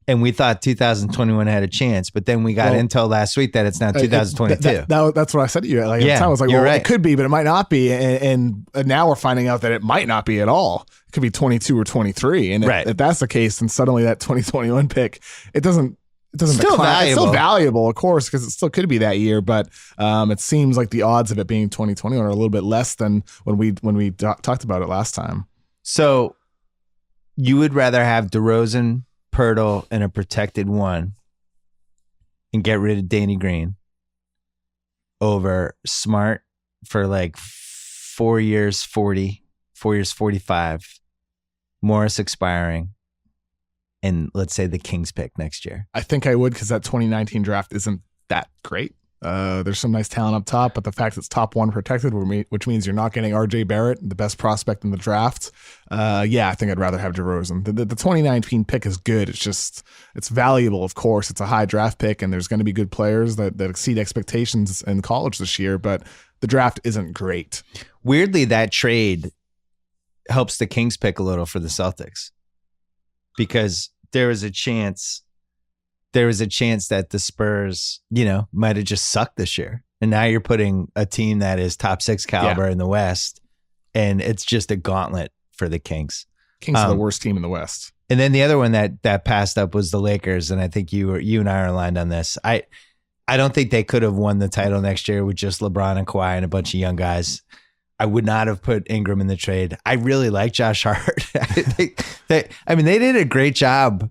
and we thought 2021 had a chance, but then we got intel last week that it's now 2022. That's what I said to you. Like, at the time I was like, well, it could be, but it might not be. And now we're finding out that it might not be at all. It could be 22 or 23. And if that's the case, then suddenly that 2021 pick, it doesn't still decline. It's still valuable, of course, because it still could be that year. But it seems like the odds of it being 2021 are a little bit less than when we talked about it last time. So you would rather have DeRozan, Pirtle, and a protected 1 and get rid of Danny Green over Smart for like 4 years, 40, 4 years, 45, Morris expiring, and let's say the Kings pick next year? I think I would, because that 2019 draft isn't that great. There's some nice talent up top, but the fact it's top 1 protected, which means you're not getting RJ Barrett, the best prospect in the draft. I think I'd rather have DeRozan. The 2019 pick is good. It's valuable, of course. It's a high draft pick, and there's going to be good players that exceed expectations in college this year, but the draft isn't great. Weirdly, that trade helps the Kings pick a little for the Celtics, because there was a chance that the Spurs, might have just sucked this year. And now you're putting a team that is top 6 caliber in the West, and it's just a gauntlet for the Kings. Kings are the worst team in the West. And then the other one that passed up was the Lakers, and I think you and I are aligned on this. I don't think they could have won the title next year with just LeBron and Kawhi and a bunch of young guys. I would not have put Ingram in the trade. I really like Josh Hart. they did a great job.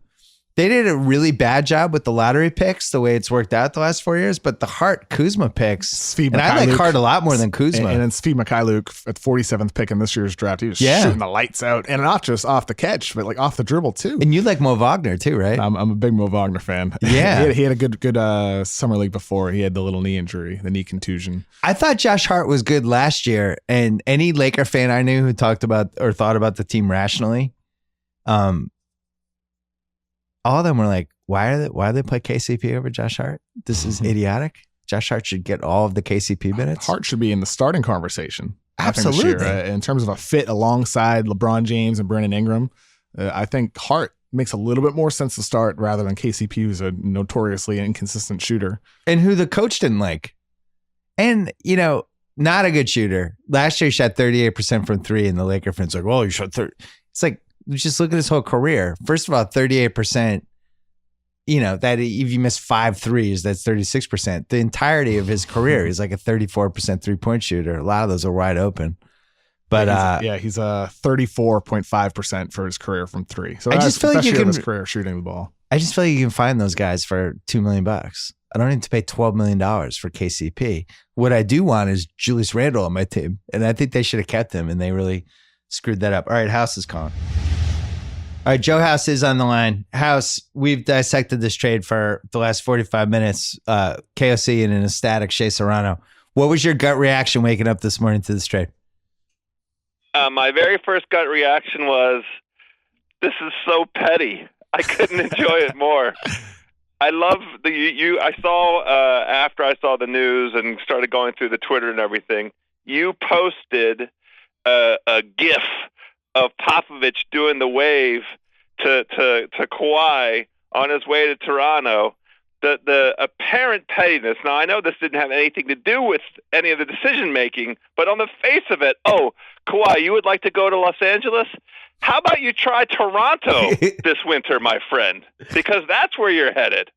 They did a really bad job with the lottery picks, the way it's worked out the last 4 years. But the Hart-Kuzma picks, and I like Hart a lot more than Kuzma. And then Steve Mikhailuk at 47th pick in this year's draft, he was shooting the lights out, and not just off the catch, but like off the dribble too. And you like Mo Wagner too, right? I'm a big Mo Wagner fan. Yeah, he had a good summer league before. He had the little knee injury, the knee contusion. I thought Josh Hart was good last year, and any Laker fan I knew who talked about or thought about the team rationally, all of them were like, why do they play KCP over Josh Hart? This is idiotic. Josh Hart should get all of the KCP minutes. Hart should be in the starting conversation. Absolutely. This year. In terms of a fit alongside LeBron James and Brandon Ingram, I think Hart makes a little bit more sense to start rather than KCP, who's a notoriously inconsistent shooter. And who the coach didn't like. And, not a good shooter. Last year he shot 38% from 3, and the Laker fans like, well, you shot 30. It's like, just look at his whole career. First of all, 38%, that if you miss 5 threes, that's 36%. The entirety of his career, he's like a 34% 3-point shooter. A lot of those are wide open. But he's a 34.5% for his career from 3. So I just feel like you can his career shooting the ball. I just feel like you can find those guys for $2 million. I don't need to pay $12 million for KCP. What I do want is Julius Randle on my team. And I think they should have kept him, and they really screwed that up. All right, House is calling. All right, Joe House is on the line. House, we've dissected this trade for the last 45 minutes. KOC and an ecstatic Shea Serrano. What was your gut reaction waking up this morning to this trade? My very first gut reaction was, this is so petty. I couldn't enjoy it more. I love I saw after I saw the news and started going through the Twitter and everything, you posted a GIF of Popovich doing the wave to Kauai on his way to Toronto. The apparent pettiness. Now, I know this didn't have anything to do with any of the decision making, but on the face of it, Kauai, you would like to go to Los Angeles? How about you try Toronto this winter, my friend? Because that's where you're headed.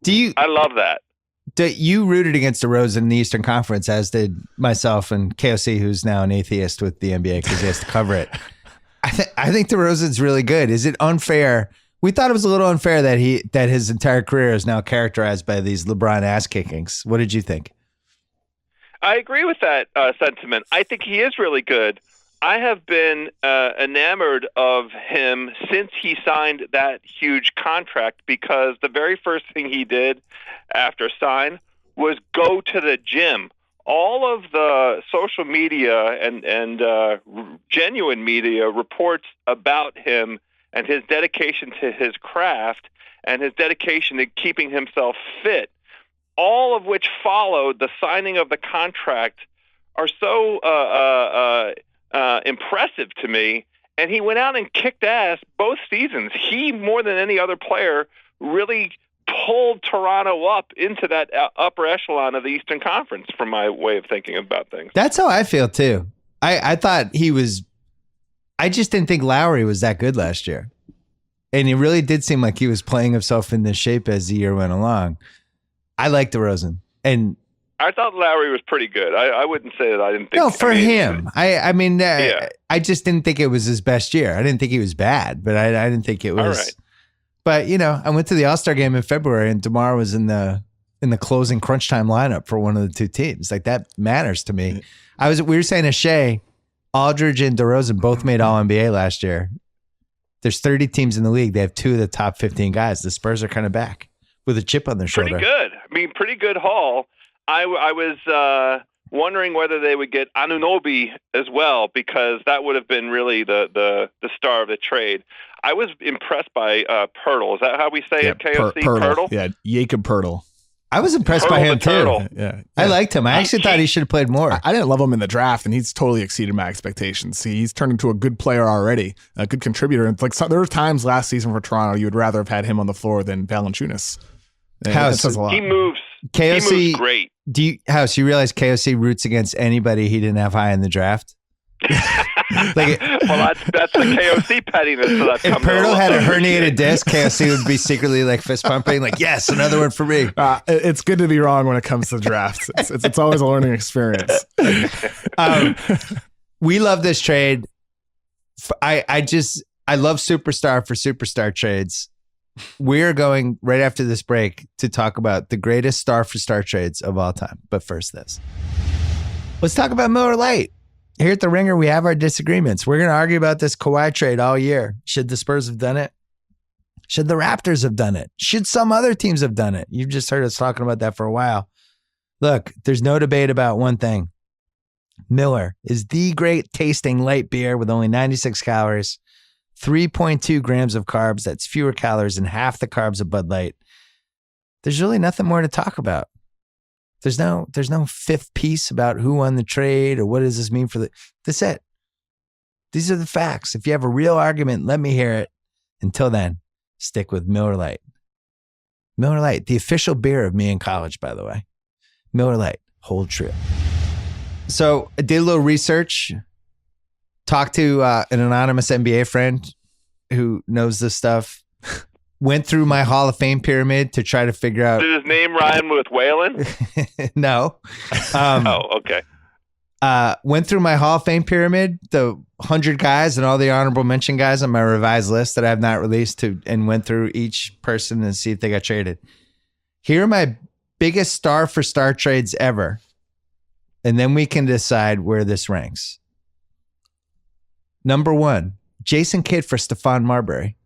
I love that. You rooted against DeRozan in the Eastern Conference, as did myself and KOC, who's now an atheist with the NBA because he has to cover it. I think DeRozan's really good. Is it unfair? We thought it was a little unfair that his entire career is now characterized by these LeBron ass kickings. What did you think? I agree with that sentiment. I think he is really good. I have been enamored of him since he signed that huge contract, because the very first thing he did after sign was go to the gym. All of the social media and genuine media reports about him and his dedication to his craft and his dedication to keeping himself fit, all of which followed the signing of the contract, are so impressive to me. And he went out and kicked ass both seasons. He, more than any other player, really pulled Toronto up into that upper echelon of the Eastern Conference, from my way of thinking about things. That's how I feel too. I thought he was, I just didn't think Lowry was that good last year. And it really did seem like he was playing himself in this shape as the year went along. I like DeRozan. And I thought Lowry was pretty good. I wouldn't say that I didn't think. No, for him. I just didn't think it was his best year. I didn't think he was bad, but I didn't think it was. All right. But, I went to the All-Star game in February, and DeMar was in the closing crunch time lineup for one of the two teams. Like, that matters to me. We were saying to Shea, Aldridge and DeRozan both made All-NBA last year. There's 30 teams in the league. They have 2 of the top 15 guys. The Spurs are kind of back with a chip on their shoulder. Pretty good. I mean, pretty good haul. I was wondering whether they would get Anunoby as well, because that would have been really the star of the trade. I was impressed by Pirtle. Is that how we say it, KOC? Pirtle? Yeah, Jakob Pirtle. I was impressed by him too. Yeah. I liked him. I actually thought he should have played more. I didn't love him in the draft, and he's totally exceeded my expectations. He's turned into a good player already, a good contributor. And there were times last season for Toronto you would rather have had him on the floor than Valanciunas. That says a lot. He moves. KOC, he moves great. You realize KOC roots against anybody he didn't have high in the draft? Well, that's the KOC pettiness. If Pirtle had a herniated disc, KOC would be secretly like fist pumping, like, yes, another one for me. It's good to be wrong when it comes to drafts. It's always a learning experience. We love this trade. I love superstar for superstar trades. We're going right after this break to talk about the greatest star for star trades of all time. But first, let's talk about Miller Lite. Here at the Ringer, we have our disagreements. We're going to argue about this Kawhi trade all year. Should the Spurs have done it? Should the Raptors have done it? Should some other teams have done it? You've just heard us talking about that for a while. Look, there's no debate about one thing. Miller is the great tasting light beer with only 96 calories, 3.2 grams of carbs. That's fewer calories than half the carbs of Bud Light. There's really nothing more to talk about. There's no fifth piece about who won the trade or what does this mean for the. That's it. These are the facts. If you have a real argument, let me hear it. Until then, stick with Miller Lite. Miller Lite, the official beer of me in college, by the way. Miller Lite, hold true. So I did a little research. Talked to an anonymous NBA friend who knows this stuff. Went through my Hall of Fame pyramid to try to figure out. Did his name rhyme with Whalen? No. Okay. Went through my Hall of Fame pyramid, the 100 guys and all the honorable mention guys on my revised list that I have not released, and went through each person and see if they got traded. Here are my biggest star for star trades ever. And then we can decide where this ranks. Number 1, Jason Kidd for Stephon Marbury.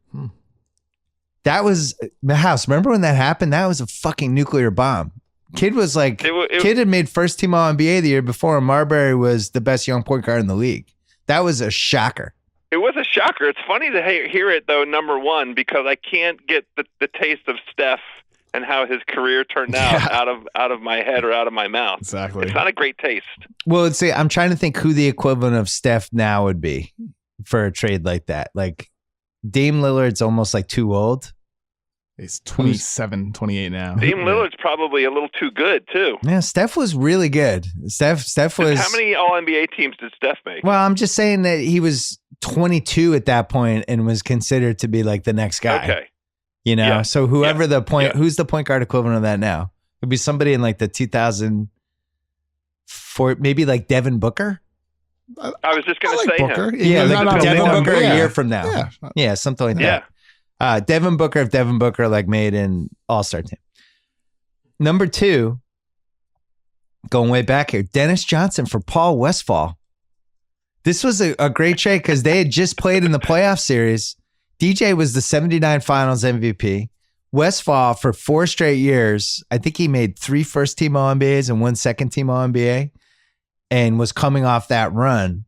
That was the house. Remember when that happened? That was a fucking nuclear bomb. Kidd was like, Kidd had made first team All NBA the year before, and Marbury was the best young point guard in the league. That was a shocker. It was a shocker. It's funny to hear it, though, number 1, because I can't get the taste of Steph and how his career turned out of my head or out of my mouth. Exactly. It's not a great taste. Well, see, I'm trying to think who the equivalent of Steph now would be for a trade like that. Like, Dame Lillard's almost like too old. He's 27, 28 now. Dame Lillard's probably a little too good, too. Yeah, Steph was really good. Steph was... How many All-NBA teams did Steph make? Well, I'm just saying that he was 22 at that point and was considered to be like the next guy. Okay. You know? Yeah. So whoever who's the point guard equivalent of that now? It'd be somebody in like the 2004, maybe like Devin Booker? I was just going to say Booker. him. Yeah, like Devin Booker a year from now. Yeah, yeah, something like that. Devin Booker, if Devin Booker like made an all-star team. Number 2, going way back here, Dennis Johnson for Paul Westphal. This was a great trade because they had just played in the playoff series. DJ was the 79 Finals MVP. Westphal for 4 straight years, I think he made 3 first-team All-NBAs and 1 second-team All-NBA and was coming off that run.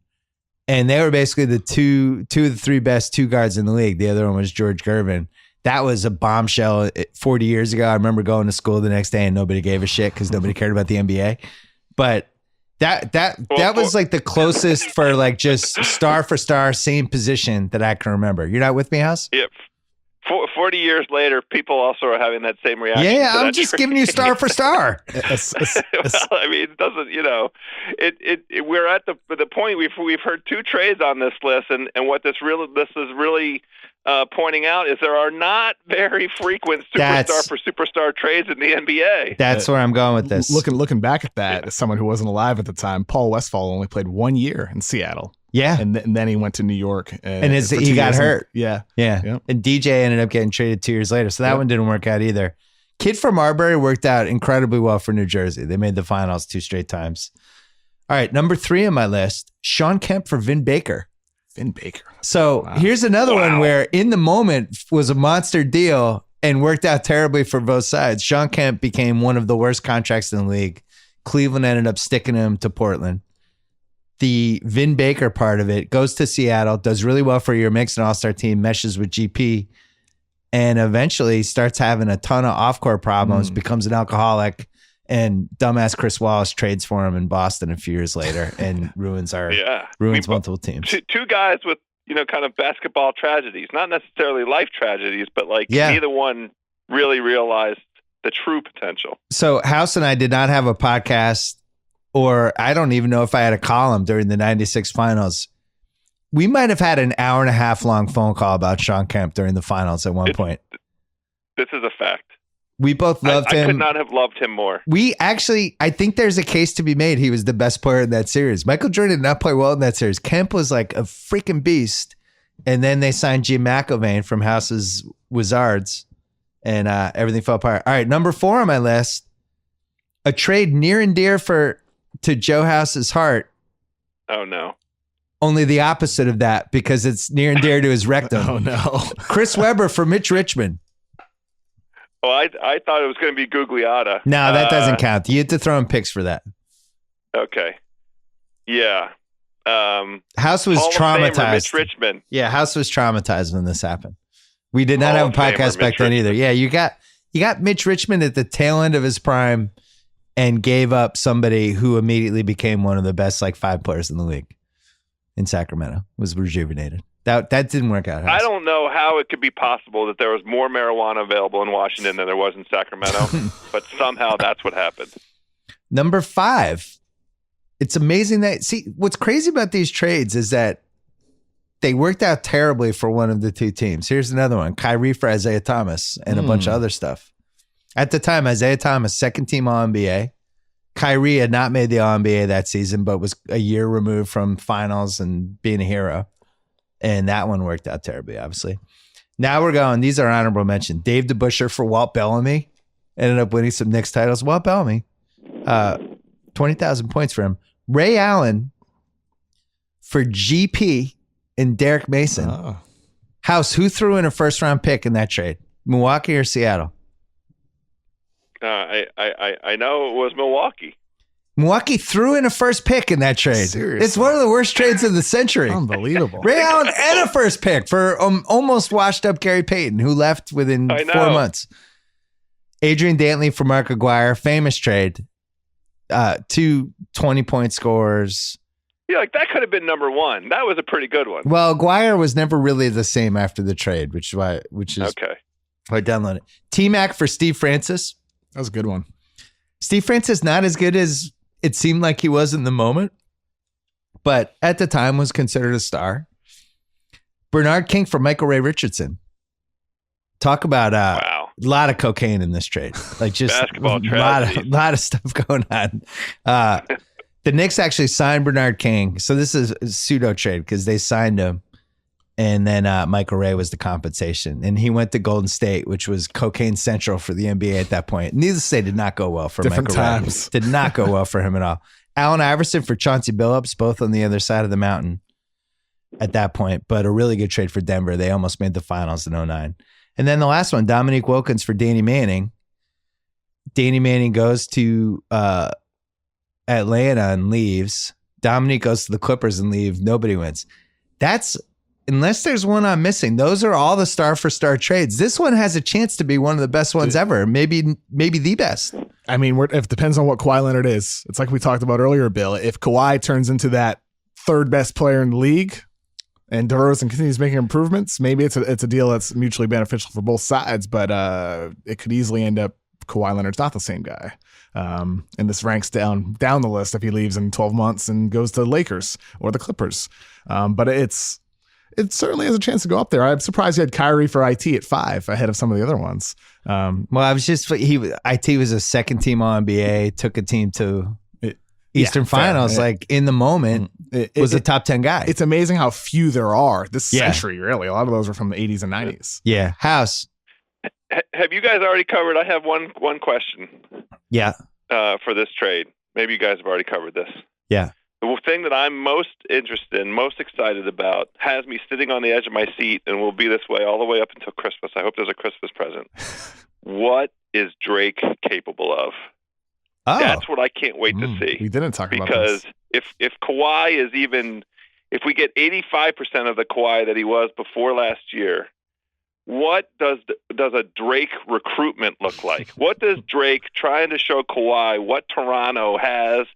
And they were basically the two of the 3 best 2 guards in the league. The other one was George Gervin. That was a bombshell 40 years ago. I remember going to school the next day and nobody gave a shit because nobody cared about the NBA. But that was like the closest for like just star for star, same position that I can remember. You're not with me, House? Yep. 40 years later, people also are having that same reaction. Yeah, I'm just giving you star for star. Well, I mean, it doesn't, we're at the point we've heard 2 trades on this list, and what this is really pointing out is there are not very frequent superstar for superstar trades in the NBA. That's where I'm going with this. Looking back at that, as someone who wasn't alive at the time, Paul Westphal only played 1 year in Seattle. Yeah. And then he went to New York. And he got hurt. Yeah. Yep. And DJ ended up getting traded 2 years later. So that one didn't work out either. Kid from Marbury worked out incredibly well for New Jersey. They made the finals 2 straight times. All right. Number 3 on my list, Sean Kemp for Vin Baker. Vin Baker. So here's another one where in the moment was a monster deal and worked out terribly for both sides. Sean Kemp became one of the worst contracts in the league. Cleveland ended up sticking him to Portland. The Vin Baker part of it goes to Seattle, does really well for a year, makes an all-star team, meshes with GP, and eventually starts having a ton of off-court problems, becomes an alcoholic, and dumbass Chris Wallace trades for him in Boston a few years later and ruins multiple teams. 2 guys with, kind of basketball tragedies, not necessarily life tragedies, but neither one really realized the true potential. So House and I did not have a podcast, or I don't even know if I had a column during the 96 finals. We might have had an hour and a half long phone call about Sean Kemp during the finals at one point. This is a fact. We both loved him. I could not have loved him more. I think there's a case to be made. He was the best player in that series. Michael Jordan did not play well in that series. Kemp was like a freaking beast. And then they signed Jim McIlvaine from House's Wizards, and everything fell apart. All right, number 4 on my list, a trade near and dear to Joe House's heart. Oh, no. Only the opposite of that, because it's near and dear to his rectum. Oh, no. Chris Webber for Mitch Richmond. Oh, I thought it was going to be Gugliotta. No, that doesn't count. You had to throw in picks for that. Okay. Yeah. House was traumatized. Mitch Richmond. Yeah, House was traumatized when this happened. We did not have a podcast back then either. Yeah, you got Mitch Richmond at the tail end of his prime and gave up somebody who immediately became one of the best 5 players in the league in Sacramento. Was rejuvenated. That didn't work out. I don't know how it could be possible that there was more marijuana available in Washington than there was in Sacramento, but somehow that's what happened. Number 5. It's amazing what's crazy about these trades is that they worked out terribly for one of the 2 teams. Here's another one. Kyrie for Isaiah Thomas and a bunch of other stuff. At the time, Isaiah Thomas, 2nd team All-NBA. Kyrie had not made the All-NBA that season, but was a year removed from finals and being a hero. And that one worked out terribly, obviously. Now we're going, these are honorable mention. Dave DeBusschere for Walt Bellamy. Ended up winning some Knicks titles. Well, Bellamy, 20,000 points for him. Ray Allen for GP and Derek Mason. Oh. House, who threw in a first-round pick in that trade? Milwaukee or Seattle? I know it was Milwaukee. Milwaukee threw in a first pick in that trade. Seriously? It's one of the worst trades of the century. Unbelievable. Ray Allen and a first pick for almost washed up Gary Payton, who left within 4 months. Adrian Dantley for Mark Aguirre, famous trade. 2 20-point scores. Yeah, like that could have been number one. That was a pretty good one. Well, Aguirre was never really the same after the trade, which is why I downloaded it. T-Mac for Steve Francis. That was a good one. Steve Francis, not as good as it seemed like he was in the moment, but at the time was considered a star. Bernard King for Michael Ray Richardson. Talk about a lot of cocaine in this trade. Like just basketball lot of stuff going on. The Knicks actually signed Bernard King. So this is a pseudo trade because they signed him. And then Michael Ray was the compensation. And he went to Golden State, which was cocaine central for the NBA at that point. Needless to say, did not go well for Different Michael times. Ray. Did not go well for him at all. Allen Iverson for Chauncey Billups, both on the other side of the mountain at that point. But a really good trade for Denver. They almost made the finals in 2009. And then the last one, Dominique Wilkins for Danny Manning. Danny Manning goes to Atlanta and leaves. Dominique goes to the Clippers and leaves. Nobody wins. That's... Unless there's one I'm missing, those are all the star for star trades. This one has a chance to be one of the best ones ever. Maybe the best. I mean, it depends on what Kawhi Leonard is. It's like we talked about earlier, Bill. If Kawhi turns into that third best player in the league and DeRozan continues making improvements, maybe it's a deal that's mutually beneficial for both sides, but it could easily end up Kawhi Leonard's not the same guy. And this ranks down the list if he leaves in 12 months and goes to the Lakers or the Clippers. But it certainly has a chance to go up there. I'm surprised you had Kyrie for IT at 5 ahead of some of the other ones. Well, I was just IT was a second team All NBA, took a team to Eastern Finals. Like in the moment, was a top 10 guy. It's amazing how few there are this century. Really, a lot of those were from the 80s and 90s. Yeah, House. Have you guys already covered? I have one question. Yeah. For this trade, maybe you guys have already covered this. Yeah. The thing that I'm most interested in, most excited about, has me sitting on the edge of my seat and will be this way all the way up until Christmas. I hope there's a Christmas present. What is Drake capable of? Oh. That's what I can't wait to see. We didn't talk about this. Because if Kawhi is if we get 85% of the Kawhi that he was before last year, what does a Drake recruitment look like? What does Drake trying to show Kawhi what Toronto has?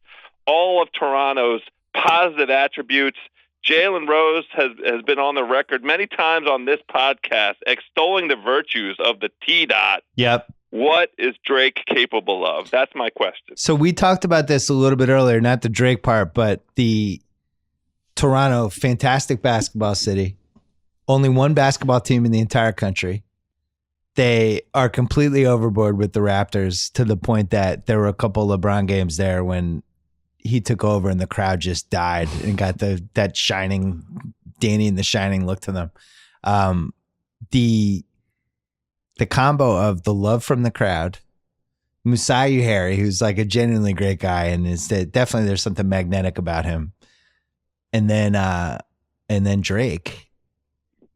All of Toronto's positive attributes. Jalen Rose has been on the record many times on this podcast extolling the virtues of the T-Dot. Yep. What is Drake capable of? That's my question. So we talked about this a little bit earlier, not the Drake part, but the Toronto, fantastic basketball city. Only one basketball team in the entire country. They are completely overboard with the Raptors to the point that there were a couple LeBron games there when he took over and the crowd just died and got that shining Danny and the Shining look to them. The combo of the love from the crowd, Masai Ujiri, who's like a genuinely great guy, and definitely there's something magnetic about him. And then Drake.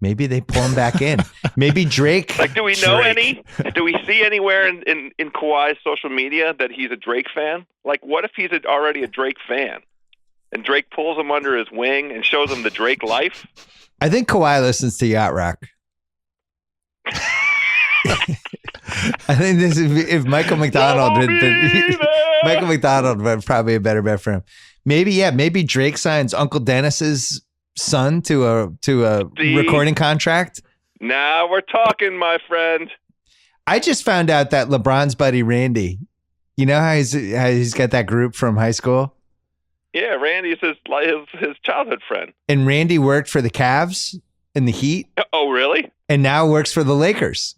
Maybe they pull him back in. Maybe Drake. Like, do we know any? Do we see anywhere in Kawhi's social media that he's a Drake fan? Like, what if he's already a Drake fan, and Drake pulls him under his wing and shows him the Drake life? I think Kawhi listens to Yacht Rock. I think this is if Michael McDonald Michael McDonald would probably a better bet for him. Maybe Drake signs Uncle Dennis's son to a recording contract. Now we're talking, my friend. I just found out that LeBron's buddy Randy, you know how he's got that group from high school? Yeah, Randy's his childhood friend. And Randy worked for the Cavs and the Heat. Oh, really? And now works for the Lakers.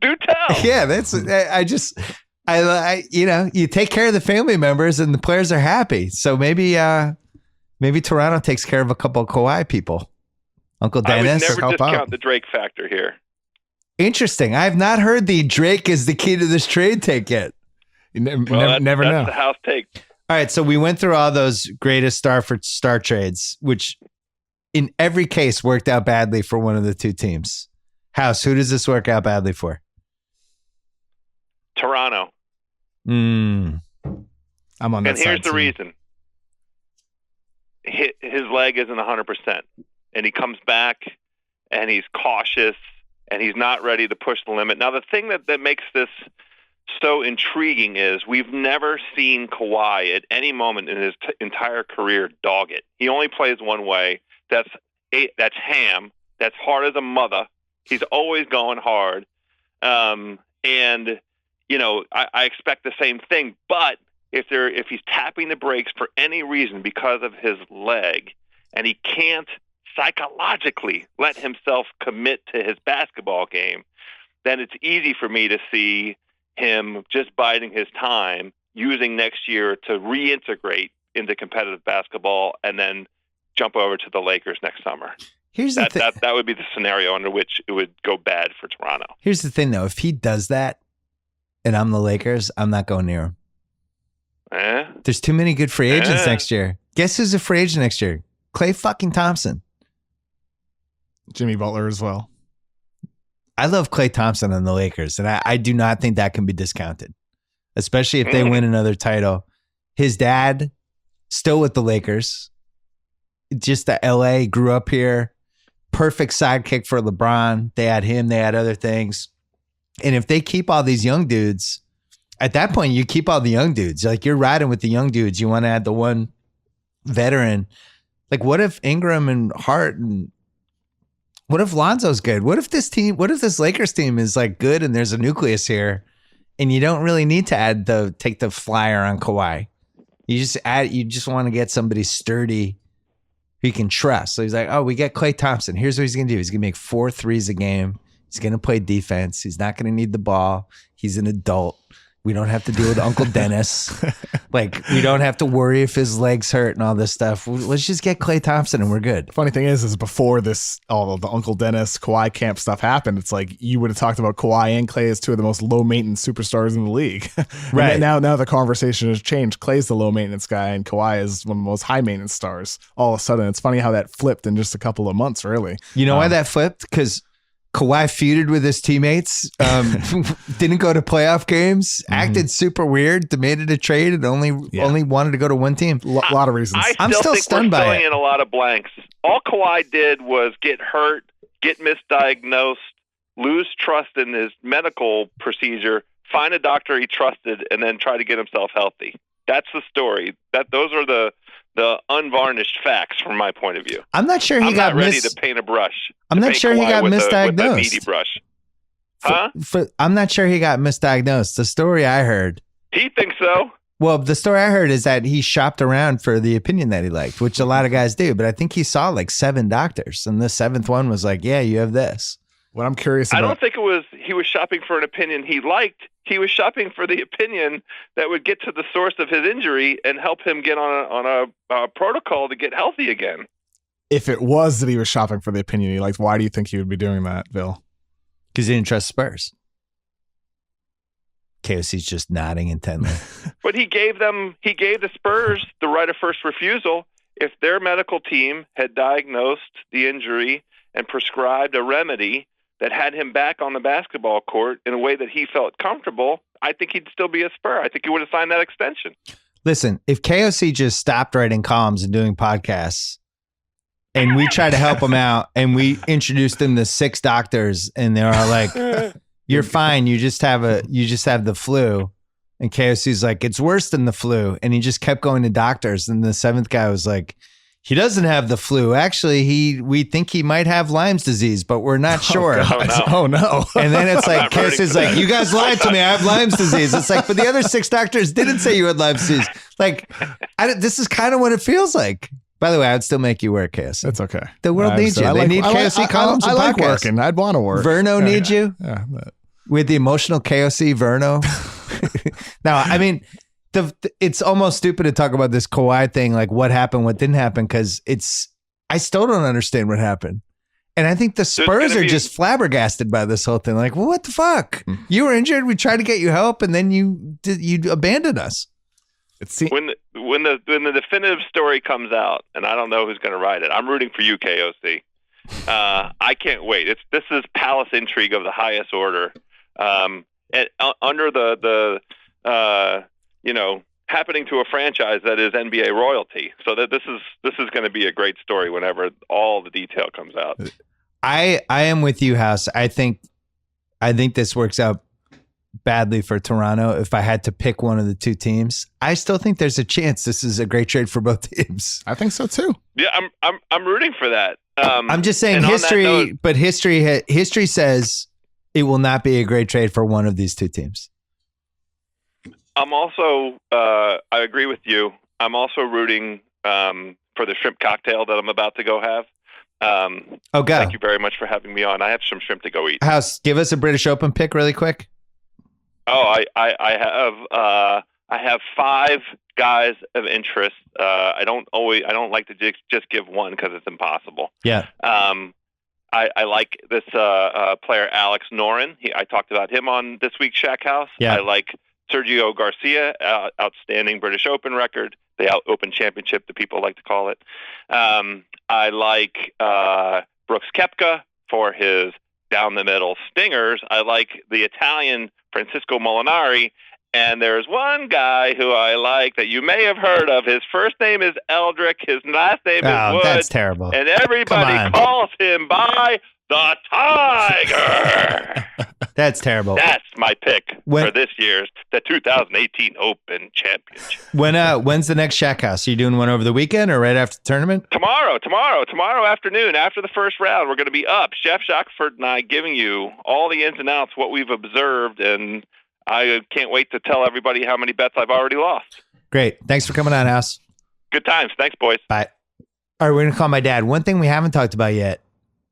Do tell. Yeah, you take care of the family members and the players are happy. So maybe Toronto takes care of a couple of Kauai people. Uncle Dennis. I would never discount the Drake factor here. Interesting. I have not heard the Drake is the key to this trade take yet. You never know. That's the house take. All right, so we went through all those greatest star for star trades, which in every case worked out badly for one of the two teams. House, who does this work out badly for? Toronto. I'm on that And here's side, the too. reason. His leg isn't 100%. And he comes back, and he's cautious, and he's not ready to push the limit. Now, the thing that makes this so intriguing is we've never seen Kawhi at any moment in his entire career dog it. He only plays one way. That's ham. That's hard as a mother. He's always going hard. And, you know, I expect the same thing. But if he's tapping the brakes for any reason because of his leg, and he can't psychologically let himself commit to his basketball game, then it's easy for me to see him just biding his time, using next year to reintegrate into competitive basketball and then jump over to the Lakers next summer. Here's the thing. That would be the scenario under which it would go bad for Toronto. Here's the thing, though. If he does that and I'm the Lakers, I'm not going near him. There's too many good free agents next year. Guess who's a free agent next year? Klay fucking Thompson. Jimmy Butler as well. I love Klay Thompson on the Lakers, and I do not think that can be discounted, especially if they win another title. His dad, still with the Lakers, just the LA, grew up here. Perfect sidekick for LeBron. They had him. They had other things. And if they keep all these young dudes, at that point, you keep all the young dudes. Like, you're riding with the young dudes. You want to add the one veteran. Like, what if Ingram and Hart and what if Lonzo's good? What if this Lakers team is like good and there's a nucleus here and you don't really need to take the flyer on Kauai. You just want to get somebody sturdy who you can trust. So he's like, oh, we get Klay Thompson. Here's what he's going to do. He's going to make 4 threes a game. He's going to play defense. He's not going to need the ball. He's an adult. We don't have to deal with Uncle Dennis. Like, we don't have to worry if his legs hurt and all this stuff. Let's just get Klay Thompson and we're good. Funny thing is before this, all of the Uncle Dennis, Kawhi Camp stuff happened, it's like you would have talked about Kawhi and Klay as two of the most low-maintenance superstars in the league. Right. Now the conversation has changed. Klay's the low-maintenance guy and Kawhi is one of the most high-maintenance stars. All of a sudden, it's funny how that flipped in just a couple of months, really. You know why that flipped? Because Kawhi feuded with his teammates, didn't go to playoff games, acted super weird, demanded a trade, and only wanted to go to one team. A lot of reasons. I'm still stunned by it. We're filling in a lot of blanks. All Kawhi did was get hurt, get misdiagnosed, lose trust in his medical procedure, find a doctor he trusted, and then try to get himself healthy. That's the story. Those are the unvarnished facts from my point of view. I'm not sure he got ready to paint a brush. I'm not sure he got misdiagnosed. With a meaty brush. Huh? I'm not sure he got misdiagnosed. The story I heard. He thinks so. Well, the story I heard is that he shopped around for the opinion that he liked, which a lot of guys do. But I think he saw like 7 doctors, and the 7th one was like, "Yeah, you have this." What I'm curious about. I don't think he was shopping for an opinion he liked. He was shopping for the opinion that would get to the source of his injury and help him get on a protocol to get healthy again. If it was that he was shopping for the opinion he liked, why do you think he would be doing that, Bill? Because he didn't trust Spurs. KOC's just nodding intently. But he gave the Spurs the right of first refusal. If their medical team had diagnosed the injury and prescribed a remedy that had him back on the basketball court in a way that he felt comfortable, I think he'd still be a Spur. I think he would have signed that extension. Listen, if KOC just stopped writing columns and doing podcasts, and we try to help him out, and we introduced him to 6 doctors, and they are like, "You're fine. You just have the flu," and KOC's like, "It's worse than the flu," and he just kept going to doctors, and the 7th guy was like, "He doesn't have the flu. Actually, we think he might have Lyme's disease, but we're not sure." Oh no. And then it's like, KOC's like, "You guys lied to me. I have Lyme's disease." It's like, but the other 6 doctors didn't say you had Lyme's disease. Like, this is kind of what it feels like. By the way, I would still make you work, KOC. That's okay. The world needs you. They need KOC columns and podcasts. I like working. I'd want to work. Verno needs you. Yeah. But. With the emotional KOC Verno. Now, I mean, it's almost stupid to talk about this Kawhi thing, like what happened, what didn't happen, because I still don't understand what happened. And I think the Spurs are just flabbergasted by this whole thing. Like, well, what the fuck? You were injured. We tried to get you help, and then you abandoned us. When the definitive story comes out, and I don't know who's going to write it, I'm rooting for you, KOC. I can't wait. This is palace intrigue of the highest order. And under the happening to a franchise that is NBA royalty. So that this is going to be a great story whenever all the detail comes out. I am with you, House. I think this works out badly for Toronto. If I had to pick one of the two teams, I still think there's a chance this is a great trade for both teams. I think so too. Yeah, I'm rooting for that. I'm just saying history, but history says it will not be a great trade for one of these two teams. I'm also, I agree with you. I'm also rooting for the shrimp cocktail that I'm about to go have. Thank you very much for having me on. I have some shrimp to go eat. House, give us a British Open pick really quick. Oh, I have 5 guys of interest. I don't like to just give one because it's impossible. Yeah. I like this player Alex Noren. I talked about him on this week's Shack House. Yeah. I like Sergio Garcia, outstanding British Open record, the Open Championship, the people like to call it. I like Brooks Koepka for his down-the-middle stingers. I like the Italian Francisco Molinari. And there's one guy who I like that you may have heard of. His first name is Eldrick. His last name is Wood. That's terrible. And everybody calls him by the Tiger. That's terrible. That's my pick for this year's the 2018 Open Championship. When's the next Shack House? Are you doing one over the weekend or right after the tournament? Tomorrow afternoon, after the first round, we're going to be up. Chef Shockford and I giving you all the ins and outs, what we've observed, and I can't wait to tell everybody how many bets I've already lost. Great. Thanks for coming on, House. Good times. Thanks, boys. Bye. All right, we're going to call my dad. One thing we haven't talked about yet,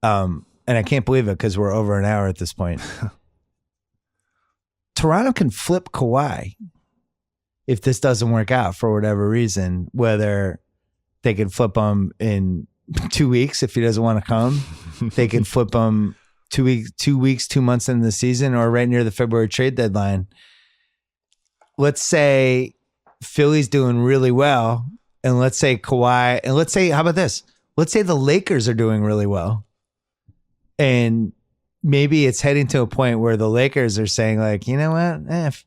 and I can't believe it because we're over an hour at this point. Toronto can flip Kauai if this doesn't work out for whatever reason, whether they can flip him in 2 weeks if he doesn't want to come. They can flip him 2 weeks, 2 months into the season, or right near the February trade deadline. Let's say Philly's doing really well, and let's say Kawhi, and let's say, how about this? Let's say the Lakers are doing really well. And maybe it's heading to a point where the Lakers are saying, like, you know what?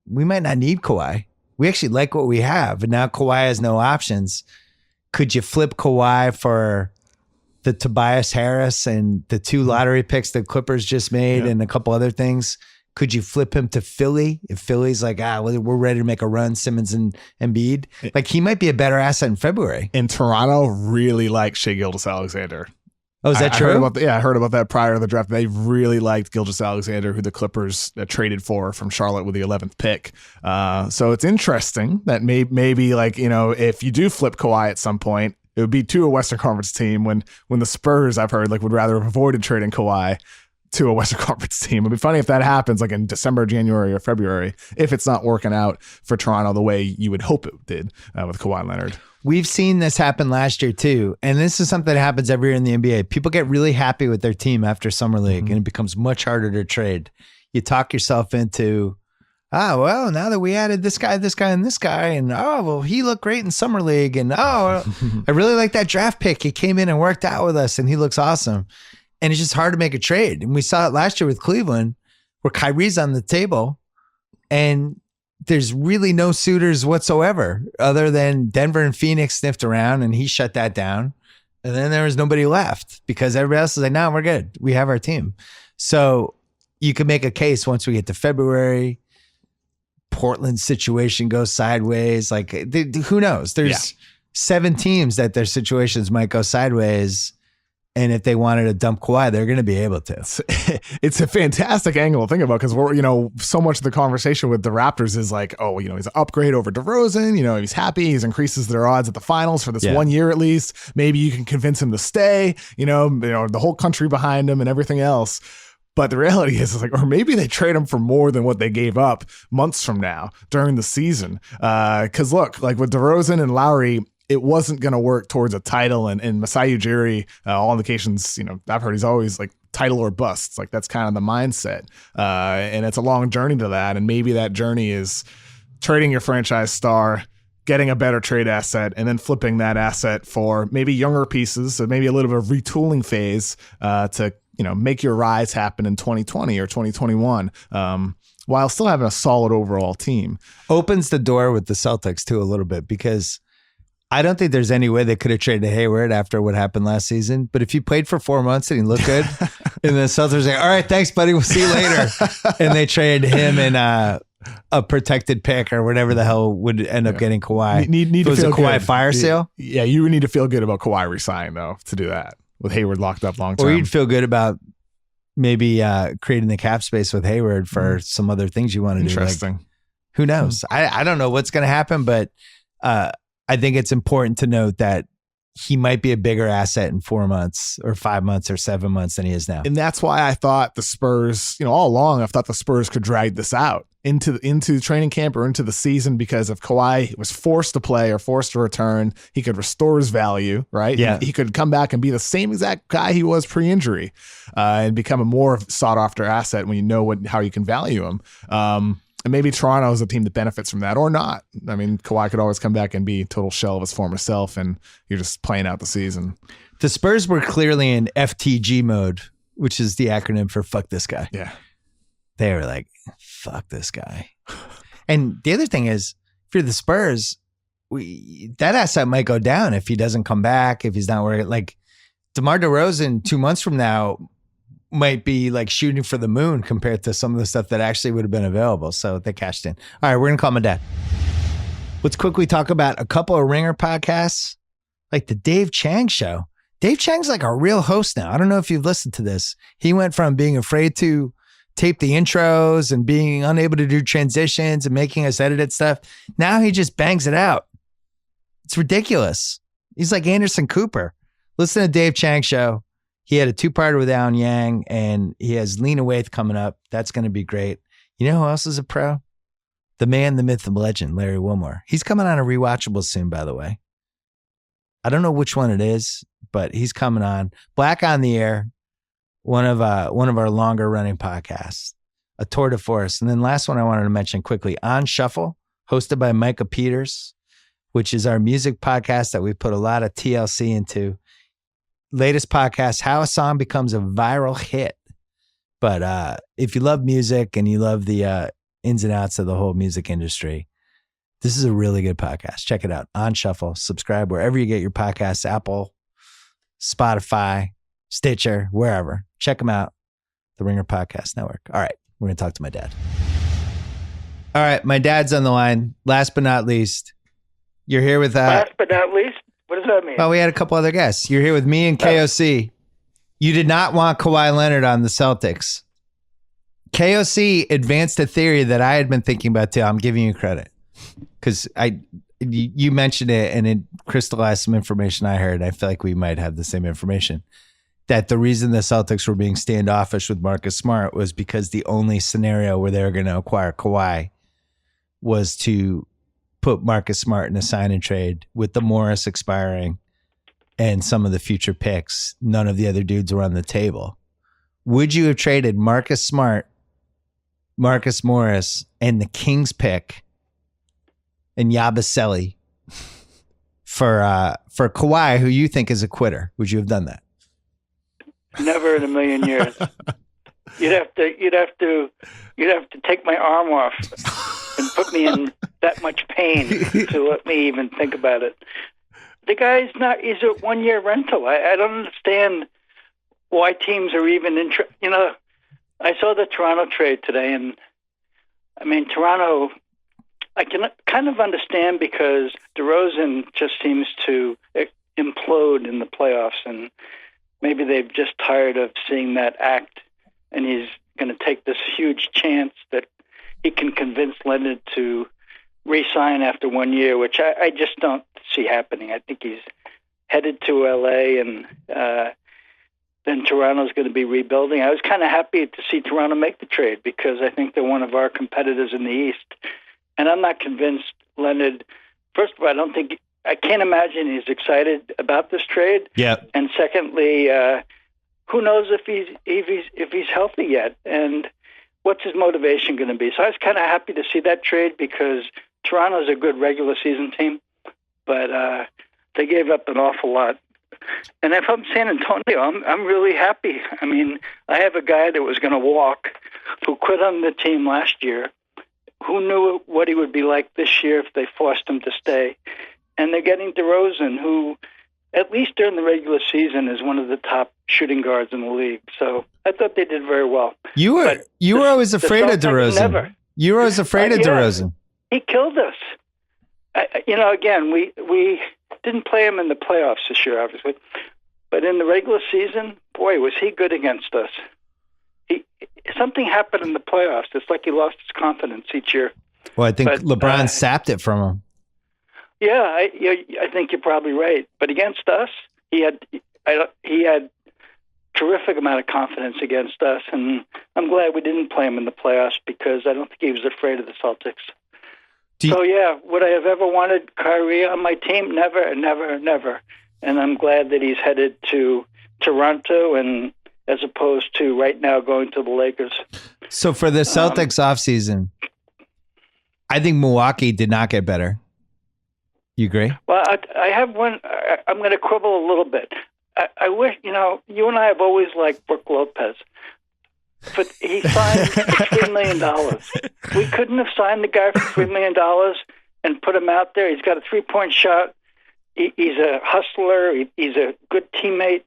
We might not need Kawhi. We actually like what we have. And now Kawhi has no options. Could you flip Kawhi for the Tobias Harris and the 2 lottery picks the Clippers just made and a couple other things? Could you flip him to Philly if Philly's like, we're ready to make a run, Simmons and Embiid? Like, he might be a better asset in February. And Toronto really likes Shea Gilgeous-Alexander. Oh, is that true? I heard about that prior to the draft. They really liked Gilgeous-Alexander, who the Clippers traded for from Charlotte with the 11th pick. So it's interesting that maybe like, if you do flip Kawhi at some point, it would be to a Western Conference team when the Spurs, I've heard, like would rather have avoided trading Kawhi to a Western Conference team. It'd be funny if that happens like in December, January, or February, if it's not working out for Toronto the way you would hope it did with Kawhi Leonard. We've seen this happen last year too. And this is something that happens every year in the NBA. People get really happy with their team after Summer League, and it becomes much harder to trade. You talk yourself into, now that we added this guy, and this guy, and he looked great in Summer League, and I really like that draft pick. He came in and worked out with us, and he looks awesome. And it's just hard to make a trade. And we saw it last year with Cleveland, where Kyrie's on the table, and there's really no suitors whatsoever other than Denver and Phoenix sniffed around, and he shut that down. And then there was nobody left because everybody else is like, no, we're good. We have our team. So you can make a case once we get to February, Portland's situation goes sideways. Like, who knows? There's 7 teams that their situations might go sideways. And if they wanted to dump Kawhi, they're going to be able to. It's a fantastic angle to think about because we're, so much of the conversation with the Raptors is like, he's an upgrade over DeRozan. He's happy. He's increases their odds at the finals for this 1 year at least. Maybe you can convince him to stay. The whole country behind him and everything else. But the reality is like, or maybe they trade him for more than what they gave up months from now during the season. Because look, like with DeRozan and Lowry, it wasn't going to work towards a title. And Masai Ujiri, all indications, I've heard he's always like title or bust. It's like that's kind of the mindset. And it's a long journey to that. And maybe that journey is trading your franchise star, getting a better trade asset, and then flipping that asset for maybe younger pieces, so maybe a little bit of retooling phase to make your rise happen in 2020 or 2021, while still having a solid overall team. Opens the door with the Celtics too a little bit, because I don't think there's any way they could have traded Hayward after what happened last season. But if you played for 4 months and he looked good, and the Celtics say, all right, thanks, buddy, we'll see you later. And they traded him and a protected pick or whatever the hell would end up getting Kawhi. Need to feel a Kawhi good. fire sale? Yeah, you would need to feel good about Kawhi resigning, though, to do that with Hayward locked up long term. Or you'd feel good about maybe creating the cap space with Hayward for some other things you want to do. Interesting. Like, who knows? I don't know what's going to happen, but I think it's important to note that he might be a bigger asset in 4 months or 5 months or 7 months than he is now. And that's why I thought the Spurs, all along, I've thought the Spurs could drag this out into training camp or into the season, because if Kawhi was forced to play or forced to return, he could restore his value, right? Yeah. He could come back and be the same exact guy he was pre-injury and become a more sought-after asset when you know how you can value him. And maybe Toronto is a team that benefits from that or not. I mean, Kawhi could always come back and be a total shell of his former self, and you're just playing out the season. The Spurs were clearly in FTG mode, which is the acronym for fuck this guy. Yeah. They were like, fuck this guy. And the other thing is, if you're the Spurs, that asset might go down if he doesn't come back, if he's not working. Like, DeMar DeRozan 2 months from now might be like shooting for the moon compared to some of the stuff that actually would have been available. So they cashed in. All right, we're going to call my dad. Let's quickly talk about a couple of Ringer podcasts, like the Dave Chang show. Dave Chang's like a real host now. I don't know if you've listened to this. He went from being afraid to tape the intros and being unable to do transitions and making us edited stuff. Now he just bangs it out. It's ridiculous. He's like Anderson Cooper. Listen to Dave Chang show. He had a 2-parter with Alan Yang, and he has Lena Waithe coming up. That's going to be great. You know who else is a pro? The man, the myth, the legend, Larry Wilmore. He's coming on a Rewatchable soon, by the way. I don't know which one it is, but he's coming on. Black on the Air, one of our longer running podcasts, a tour de force. And then last one I wanted to mention quickly, On Shuffle, hosted by Micah Peters, which is our music podcast that we put a lot of TLC into. Latest podcast, how a song becomes a viral hit. But if you love music and you love the ins and outs of the whole music industry, this is a really good podcast. Check it out. On Shuffle. Subscribe wherever you get your podcasts, Apple, Spotify, Stitcher, wherever. Check them out. The Ringer Podcast Network. All right. We're going to talk to my dad. All right. My dad's on the line. Last but not least, you're here with... Last but not least? What does that mean? Well, we had a couple other guests. You're here with me and KOC. You did not want Kawhi Leonard on the Celtics. KOC advanced a theory that I had been thinking about too. I'm giving you credit because you mentioned it and it crystallized some information I heard. I feel like we might have the same information. That the reason the Celtics were being standoffish with Marcus Smart was because the only scenario where they were going to acquire Kawhi was to put Marcus Smart in a sign and trade with the Morris expiring and some of the future picks. None of the other dudes were on the table. Would you have traded Marcus Smart, Marcus Morris, and the Kings pick and Yabusele for Kawhi, who you think is a quitter? Would you have done that? Never in a million years. You'd have to take my arm off and put me in that much pain to let me even think about it. The guy's he's a 1-year rental. I don't understand why teams are even interested. I saw the Toronto trade today, and I mean, Toronto, I can kind of understand because DeRozan just seems to implode in the playoffs, and maybe they've just tired of seeing that act, and he's going to take this huge chance that he can convince Leonard to re-sign after 1 year, which I just don't see happening. I think he's headed to L.A., and then Toronto's going to be rebuilding. I was kind of happy to see Toronto make the trade because I think they're one of our competitors in the East. And I'm not convinced Leonard – first of all, I don't think I can't imagine he's excited about this trade. Yeah. And secondly, who knows if he's healthy yet, and what's his motivation going to be? So I was kind of happy to see that trade because Toronto's a good regular season team, but they gave up an awful lot. And if I'm San Antonio, I'm really happy. I mean, I have a guy that was going to walk who quit on the team last year. Who knew what he would be like this year if they forced him to stay? And they're getting DeRozan, who, at least during the regular season, is one of the top shooting guards in the league. So I thought they did very well. You were always afraid of DeRozan. Never. You were always afraid of DeRozan. He killed us. Again, we didn't play him in the playoffs this year, obviously. But in the regular season, boy, was he good against us. Something happened in the playoffs. It's like he lost his confidence each year. Well, I think LeBron sapped it from him. Yeah, I think you're probably right. But against us, he had terrific amount of confidence against us, and I'm glad we didn't play him in the playoffs because I don't think he was afraid of the Celtics. Would I have ever wanted Kyrie on my team? Never, never, never. And I'm glad that he's headed to Toronto, and as opposed to right now going to the Lakers. So for the Celtics offseason, I think Milwaukee did not get better. You agree? Well, I have one. I'm going to quibble a little bit. I wish, you and I have always liked Brook Lopez, but he signed for $3 million. We couldn't have signed the guy for $3 million and put him out there. He's got a 3-point shot. He's a hustler. He's a good teammate.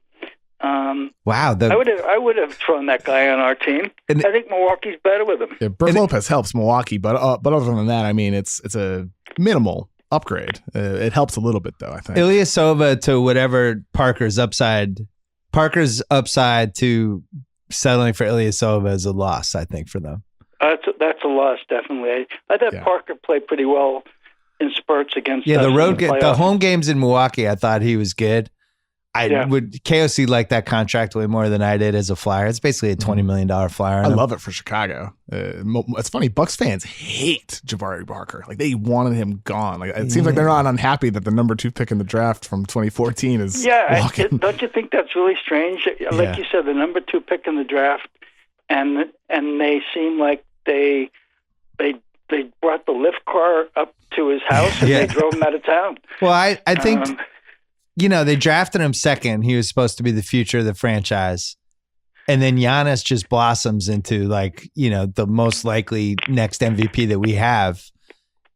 Wow! I would have thrown that guy on our team. I think Milwaukee's better with him. Yeah, Brook Lopez helps Milwaukee, but other than that, I mean, it's a minimal upgrade. It helps a little bit, though, I think. Ilyasova to whatever Parker's upside to settling for Ilyasova is a loss, I think, for them. That's a loss, definitely. I thought Parker played pretty well in spurts against us. The home games in Milwaukee, I thought he was good. Would KOC like that contract way more than I did as a Flyer. It's basically a $20 million flyer. I love it for Chicago. It's funny. Bucks fans hate Jabari Parker. Like, they wanted him gone. Like, it seems like they're not unhappy that the number 2 pick in the draft from 2014 is walking. Don't you think that's really strange? Like you said, the number 2 pick in the draft, and they seem like they brought the lift car up to his house and they drove him out of town. Well, I think. They drafted him second. He was supposed to be the future of the franchise. And then Giannis just blossoms into the most likely next MVP that we have.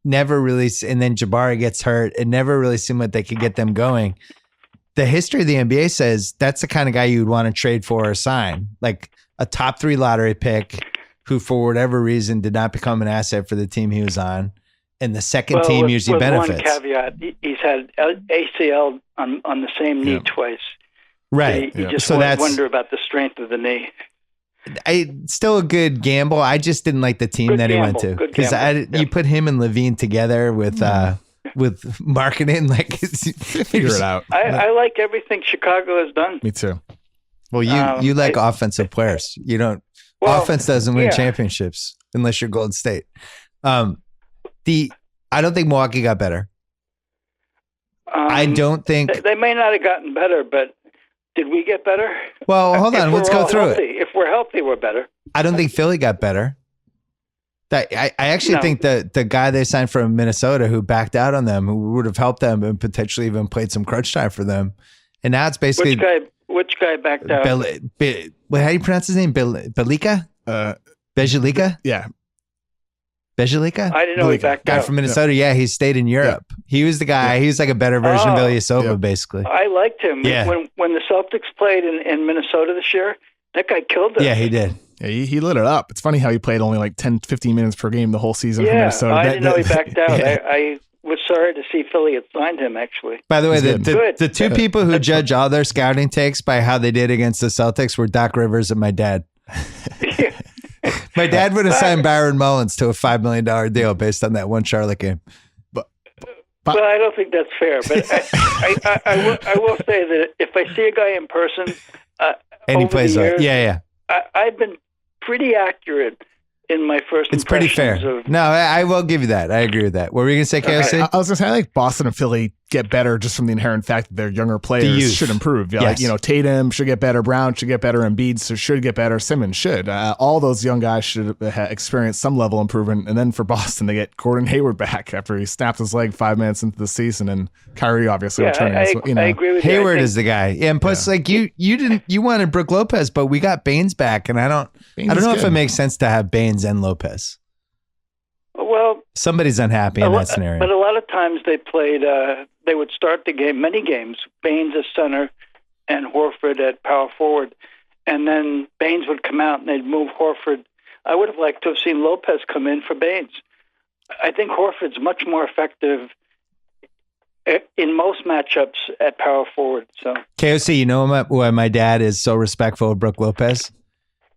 Never really, and then Jabari gets hurt. It never really seemed like they could get them going. The history of the NBA says that's the kind of guy you would want to trade for or sign. Like a top 3 lottery pick who, for whatever reason, did not become an asset for the team he was on. And the second team usually benefits. One caveat: he's had ACL on the same knee twice. Right. So you just wonder about the strength of the knee. Still a good gamble. I just didn't like the team he went to because you put him and Levine together with marketing. Figure it out. I like everything Chicago has done. Me too. Well, you like offensive players. You don't. Offense doesn't win championships unless you're Golden State. I don't think Milwaukee got better. I don't think they may not have gotten better, but did we get better? Well, hold on. Let's go through it. If we're healthy, we're better. I don't think Philly got better. I actually think that the guy they signed from Minnesota who backed out on them, who would have helped them and potentially even played some crunch time for them, and now it's basically which guy backed out? How do you pronounce his name? Belika? Bejelica? Yeah. Bejelica? I didn't know he backed out. Guy from Minnesota. Yeah, he stayed in Europe. Yeah. He was the guy. He was like a better version of Ilyasova, basically. I liked him. Yeah. When the Celtics played in Minnesota this year, that guy killed us. Yeah, he did. Yeah, he lit it up. It's funny how he played only like 10, 15 minutes per game the whole season for Minnesota. I didn't know he backed out. Yeah. I was sorry to see Philly had signed him, actually. By the way, the two people who judge all their scouting takes by how they did against the Celtics were Doc Rivers and my dad. My dad would have signed Byron Mullins to a $5 million deal based on that one Charlotte game. Well, I don't think that's fair, but I will say that if I see a guy in person, and he plays I've been pretty accurate in my first. It's pretty fair. No, I will give you that. I agree with that. What were you going to say, KOC? I was going to say, I like Boston and Philly get better just from the inherent fact that their younger players should improve. Yeah, Yes. like, Tatum should get better, Brown should get better, Embiid should get better, Simmons should. All those young guys should experience some level of improvement. And then for Boston, they get Gordon Hayward back after he snapped his leg 5 minutes into the season, and Kyrie obviously returning. I agree with you. Hayward is the guy. Yeah, and plus, like you wanted Brook Lopez, but we got Baines back, and I don't know if it makes sense to have Baines and Lopez. Well, somebody's unhappy in that scenario. But a lot of times they played. They would start the game, many games, Baines as center and Horford at power forward, and then Baines would come out and they'd move Horford. I would have liked to have seen Lopez come in for Baines. I think Horford's much more effective in most matchups at power forward. So, KOC, you know why my dad is so respectful of Brook Lopez?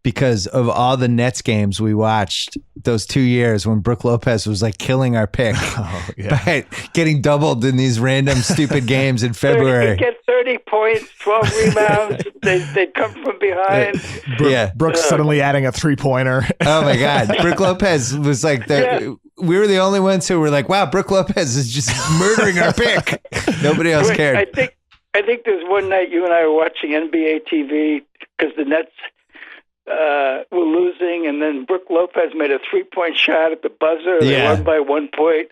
Because of all the Nets games we watched those 2 years when Brook Lopez was like killing our pick by getting doubled in these random stupid games in February. He'd get 30 points, 12 rebounds. They'd come from behind. Brooks suddenly adding a 3-pointer. Oh my God. Brook Lopez was like we were the only ones who were like, wow, Brook Lopez is just murdering our pick. Nobody else cared. I think there's one night you and I were watching NBA TV because the Nets were losing, and then Brook Lopez made a 3-point shot at the buzzer. They won by 1 point.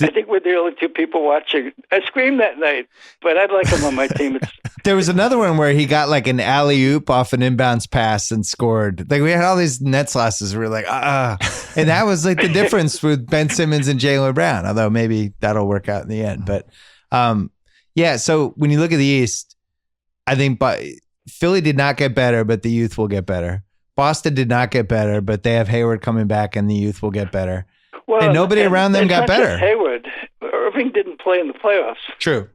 I think we're the only two people watching. I screamed that night, but I'd like him on my team. There was another one where he got like an alley-oop off an inbounds pass and scored. Like we had all these Nets losses. We were like, and that was like the difference with Ben Simmons and Jaylen Brown, although maybe that'll work out in the end. But so when you look at the East, I think Philly did not get better, but the youth will get better. Boston did not get better, but they have Hayward coming back, and the youth will get better. Well, and nobody around them got better. Just Hayward, Irving didn't play in the playoffs. True.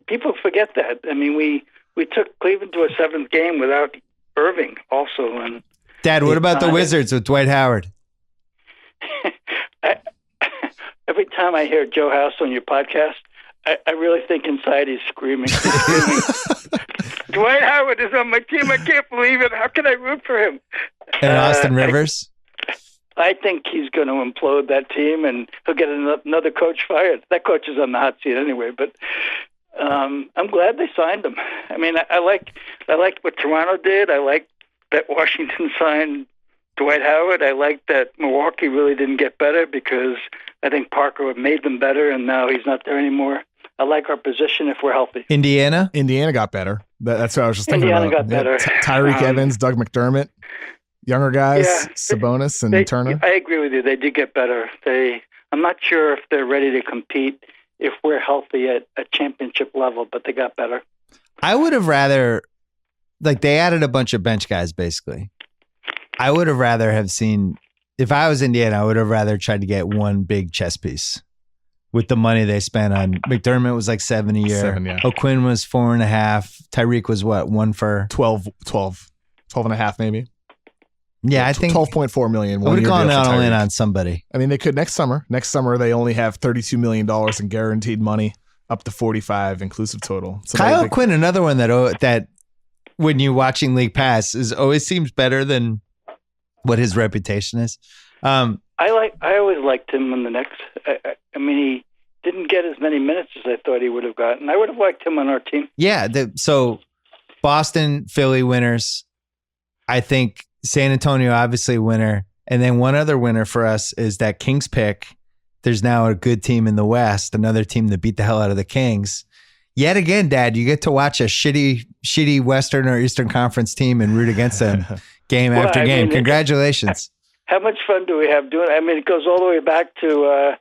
People forget that. I mean, we took Cleveland to a 7th game without Irving, also. And Dad, what about the Wizards with Dwight Howard? Every time I hear Joe House on your podcast, I really think inside he's screaming. Dwight Howard is on my team. I can't believe it. How can I root for him? And Austin Rivers? I think he's going to implode that team, and he'll get another coach fired. That coach is on the hot seat anyway, but I'm glad they signed him. I mean, I like what Toronto did. I like that Washington signed Dwight Howard. I like that Milwaukee really didn't get better because I think Parker made them better, and now he's not there anymore. I like our position if we're healthy. Indiana got better. That's what I was just thinking about. Indiana got better. Tyreek Evans, Doug McDermott, younger guys, Sabonis and Turner. I agree with you. They did get better. I'm not sure if they're ready to compete if we're healthy at a championship level, but they got better. I would have rather, they added a bunch of bench guys, basically. I would have rather have seen, if I was Indiana, I would have rather tried to get one big chess piece. With the money they spent on McDermott was like 7 a year. 7, yeah. O'Quinn was 4.5. Tyreek was what? 1 for 12 and a half maybe. Yeah, I think 12.4 million. I would have gone all in on somebody. I mean, they could next summer. Next summer they only have $32 million in guaranteed money, up to 45 inclusive total. So Kyle O'Quinn, another one that when you're watching League Pass always seems better than what his reputation is. I always liked him in the Knicks. I mean, he didn't get as many minutes as I thought he would have gotten. I would have liked him on our team. Yeah. So Boston, Philly winners. I think San Antonio, obviously winner. And then one other winner for us is that Kings pick. There's now a good team in the West, another team that beat the hell out of the Kings. Yet again, Dad, you get to watch a shitty Western or Eastern Conference team and root against them game after game. Congratulations. How much fun do we have doing it? I mean, it goes all the way back to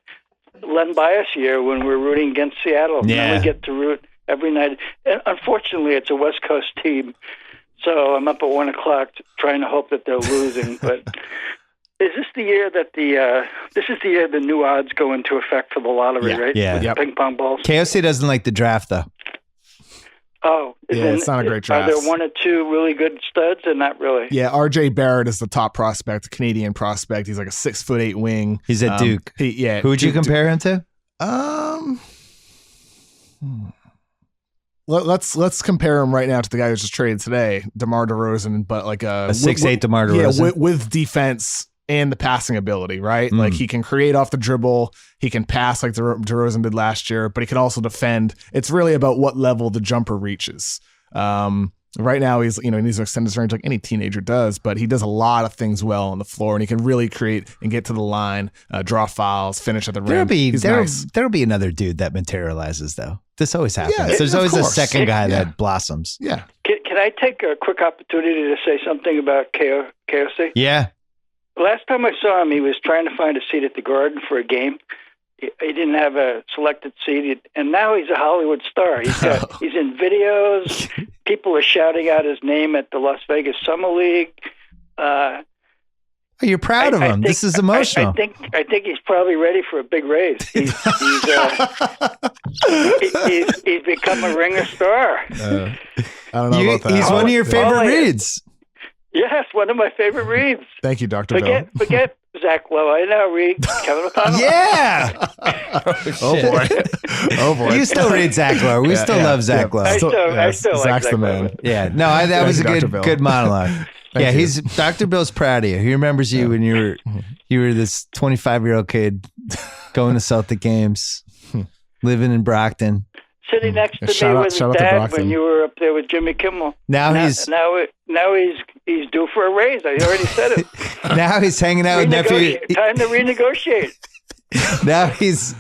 Len Bias year when we're rooting against Seattle. Yeah. Now we get to root every night. And unfortunately, it's a West Coast team, so I'm up at 1 o'clock trying to hope that they're losing. But is this the year that the new odds go into effect for the lottery, right? Yeah. With the ping pong balls. KOC doesn't like the draft though. Oh, it's not a great draft. Are there 1 or 2 really good studs, or not really? Yeah, RJ Barrett is the top prospect, a Canadian prospect. He's like a 6'8" wing. He's at Duke. Who would you compare him to? Let's compare him right now to the guy who just traded today, DeMar DeRozan, but like a 6'8" DeMar DeRozan. Yeah, with defense and the passing ability, right? Like he can create off the dribble. He can pass like DeRozan did last year, but he can also defend. It's really about what level the jumper reaches. Right now, he's, he needs to extend his range like any teenager does, but he does a lot of things well on the floor, and he can really create and get to the line, draw fouls, finish at the rim. There'll be another dude that materializes, though. This always happens. Yeah, There's always a second guy that blossoms. Yeah. Can I take a quick opportunity to say something about KOC? Yeah. Last time I saw him, he was trying to find a seat at the Garden for a game. He didn't have a selected seat, and now he's a Hollywood star. He's in videos. People are shouting out his name at the Las Vegas Summer League. You're proud of him. This is emotional. I think he's probably ready for a big raise. He's become a ringer star. I don't know about that. He's one of your favorite reads. Yes, one of my favorite reads. Thank you, Dr. Bill. Forget Zach Lowe. I now read Kevin O'Connell. Yeah. Oh boy. You still read Zach Lowe. We still love Zach Lowe. I still like Zach's the man. Yeah. No, that was a good monologue. Yeah, he's Dr. Bill's proud of you. He remembers you when you were this 25-year-old kid going to Celtic games, living in Brockton. Sitting next to me with his dad when you were up there with Jimmy Kimmel. Now he's due for a raise. I already said it. Now he's hanging out with nephew. Time to renegotiate. Now he's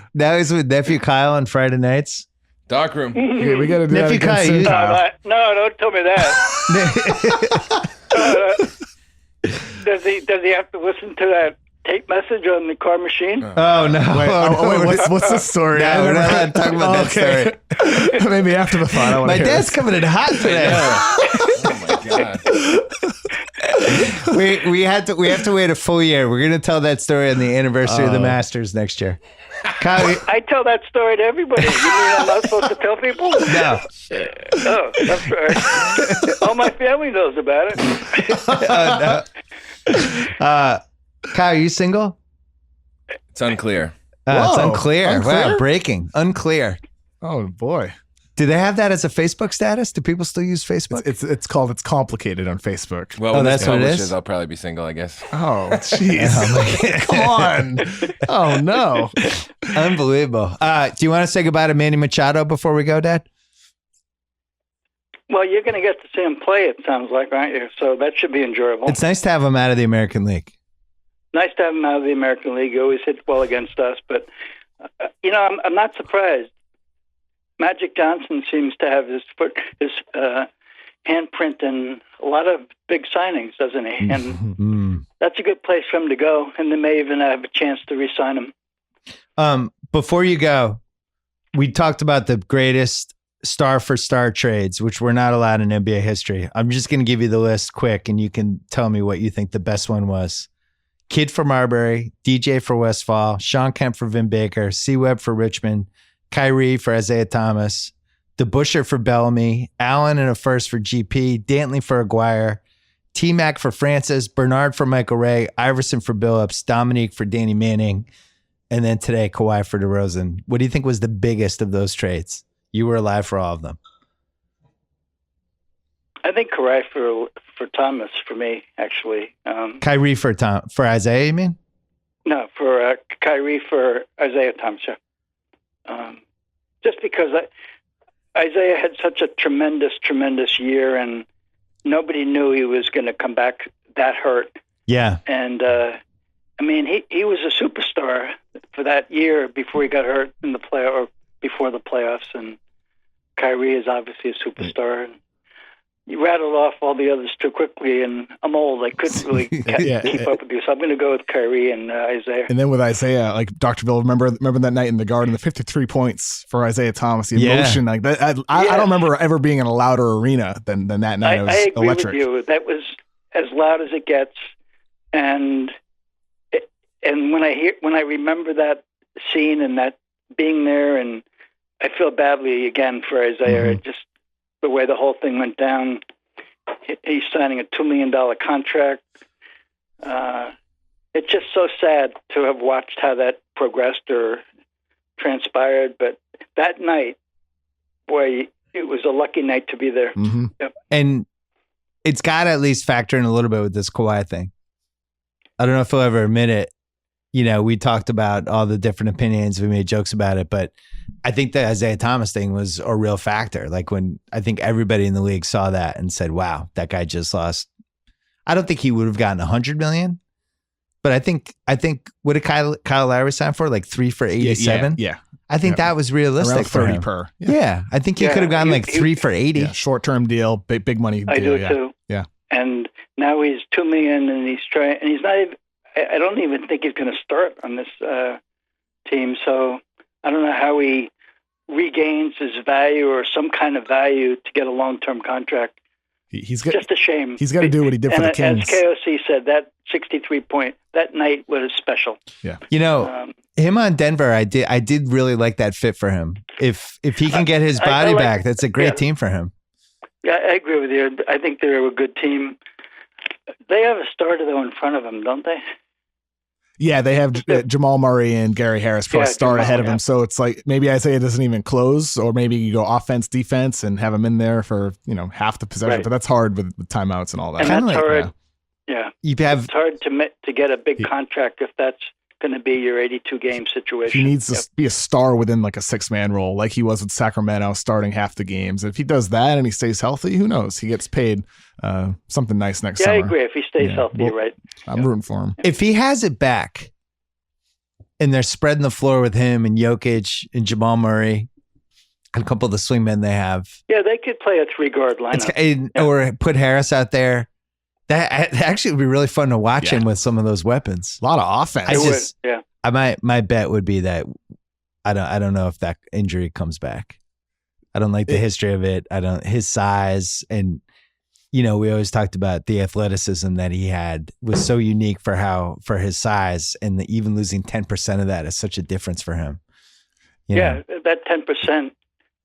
with nephew Kyle on Friday nights. Darkroom. Yeah, we got to do nephew that again Kyle. No, don't tell me that. Does he have to listen to that tape message on the car machine? Oh no! Wait, what's the story? No, we're not talking about that story. Maybe after the fun. My dad's coming in hot today. Oh my god! we have to wait a full year. We're gonna tell that story on the anniversary of the Masters next year. Kyle, I tell that story to everybody. You mean I'm not supposed to tell people? No. Oh, that's right. All my family knows about it. No. Kyle, are you single? It's unclear. It's unclear. Wow, breaking. Unclear. Oh boy. Do they have that as a Facebook status? Do people still use Facebook? It's complicated on Facebook. Well, when that's what it is. I'll probably be single, I guess. Oh, jeez. Come on. Oh no. Unbelievable. Do you want to say goodbye to Manny Machado before we go, Dad? Well, you're going to get to see him play, it sounds like, aren't you? So that should be enjoyable. It's nice to have him out of the American League. Nice to have him out of the American League. He always hits well against us. But, I'm not surprised. Magic Johnson seems to have his handprint in a lot of big signings, doesn't he? And that's a good place for him to go. And they may even have a chance to re-sign him. Before you go, we talked about the greatest star-for-star trades, which were not allowed in NBA history. I'm just going to give you the list quick, and you can tell me what you think the best one was. Kid for Marbury, DJ for Westphal, Sean Kemp for Vin Baker, C-Webb for Richmond, Kyrie for Isaiah Thomas, DeBusschere for Bellamy, Allen and a first for GP, Dantley for Aguirre, T-Mac for Francis, Bernard for Michael Ray, Iverson for Billups, Dominique for Danny Manning, and then today Kawhi for DeRozan. What do you think was the biggest of those trades? You were alive for all of them. I think Kawhi for Thomas for me, actually. Kyrie for Isaiah, you mean? No, for Kyrie for Isaiah Thomas. Yeah. Just because Isaiah had such a tremendous year, and nobody knew he was going to come back that hurt. Yeah. And he was a superstar for that year before he got hurt in the or before the playoffs. And Kyrie is obviously a superstar. And you rattled off all the others too quickly, and I'm old. I couldn't really keep up with you, so I'm going to go with Kyrie and Isaiah. And then with Isaiah, like Dr. Bill, remember that night in the Garden, the 53 points for Isaiah Thomas, the emotion like that. I don't remember ever being in a louder arena than that night. It was I agree electric. with you. That was as loud as it gets, and when I remember that scene and that being there, and I feel badly again for Isaiah. Mm-hmm. Just the way the whole thing went down. He's signing a $2 million contract. It's just so sad to have watched how that progressed or transpired. But that night, boy, it was a lucky night to be there. Mm-hmm. Yep. And it's got to at least factor in a little bit with this Kawhi thing. I don't know if he'll ever admit it. We talked about all the different opinions. We made jokes about it, but I think the Isaiah Thomas thing was a real factor. Like when I think everybody in the league saw that and said, wow, that guy just lost. I don't think he would have gotten $100 million, but I think what did Kyle Lowry sign for? Like 3 for 87. Yeah. I think that was realistic. Around for 30 him. per. Yeah. I think he could have gotten 3 for 80. Yeah, short-term deal, big money deal. I do too. Yeah. And now he's $2 million, and he's trying, and he's not even, I don't even think he's going to start on this team. So I don't know how he regains his value or some kind of value to get a long-term contract. He's just a shame. He's got to do what he did for the Kings. As KOC said, that 63-point that night was special. Yeah. Him on Denver, I did really like that fit for him. If he can get his body back, that's a great team for him. Yeah, I agree with you. I think they're a good team. They have a starter though in front of him, don't they? Yeah, they have Jamal Murray and Gary Harris probably start ahead of him. So it's like maybe Isaiah doesn't even close, or maybe you go offense, defense, and have him in there for half the possession. Right. But that's hard with timeouts and all that. And that's hard. Yeah, it's hard to get a big contract if that's going to be your 82-game situation. He needs to be a star within like a 6-man role, like he was with Sacramento, starting half the games. If he does that and he stays healthy, who knows? He gets paid something nice next summer. Yeah, I agree. If he stays healthy, you're right. I'm rooting for him. If he has it back, and they're spreading the floor with him and Jokic and Jamal Murray, and a couple of the swingmen they have. Yeah, they could play a 3-guard lineup. Or put Harris out there. That actually would be really fun to watch him with some of those weapons. A lot of offense. My bet would be that I don't know if that injury comes back. I don't like the history of it. His size, and we always talked about the athleticism that he had was so unique for his size, and even losing 10% of that is such a difference for him. Yeah, that 10%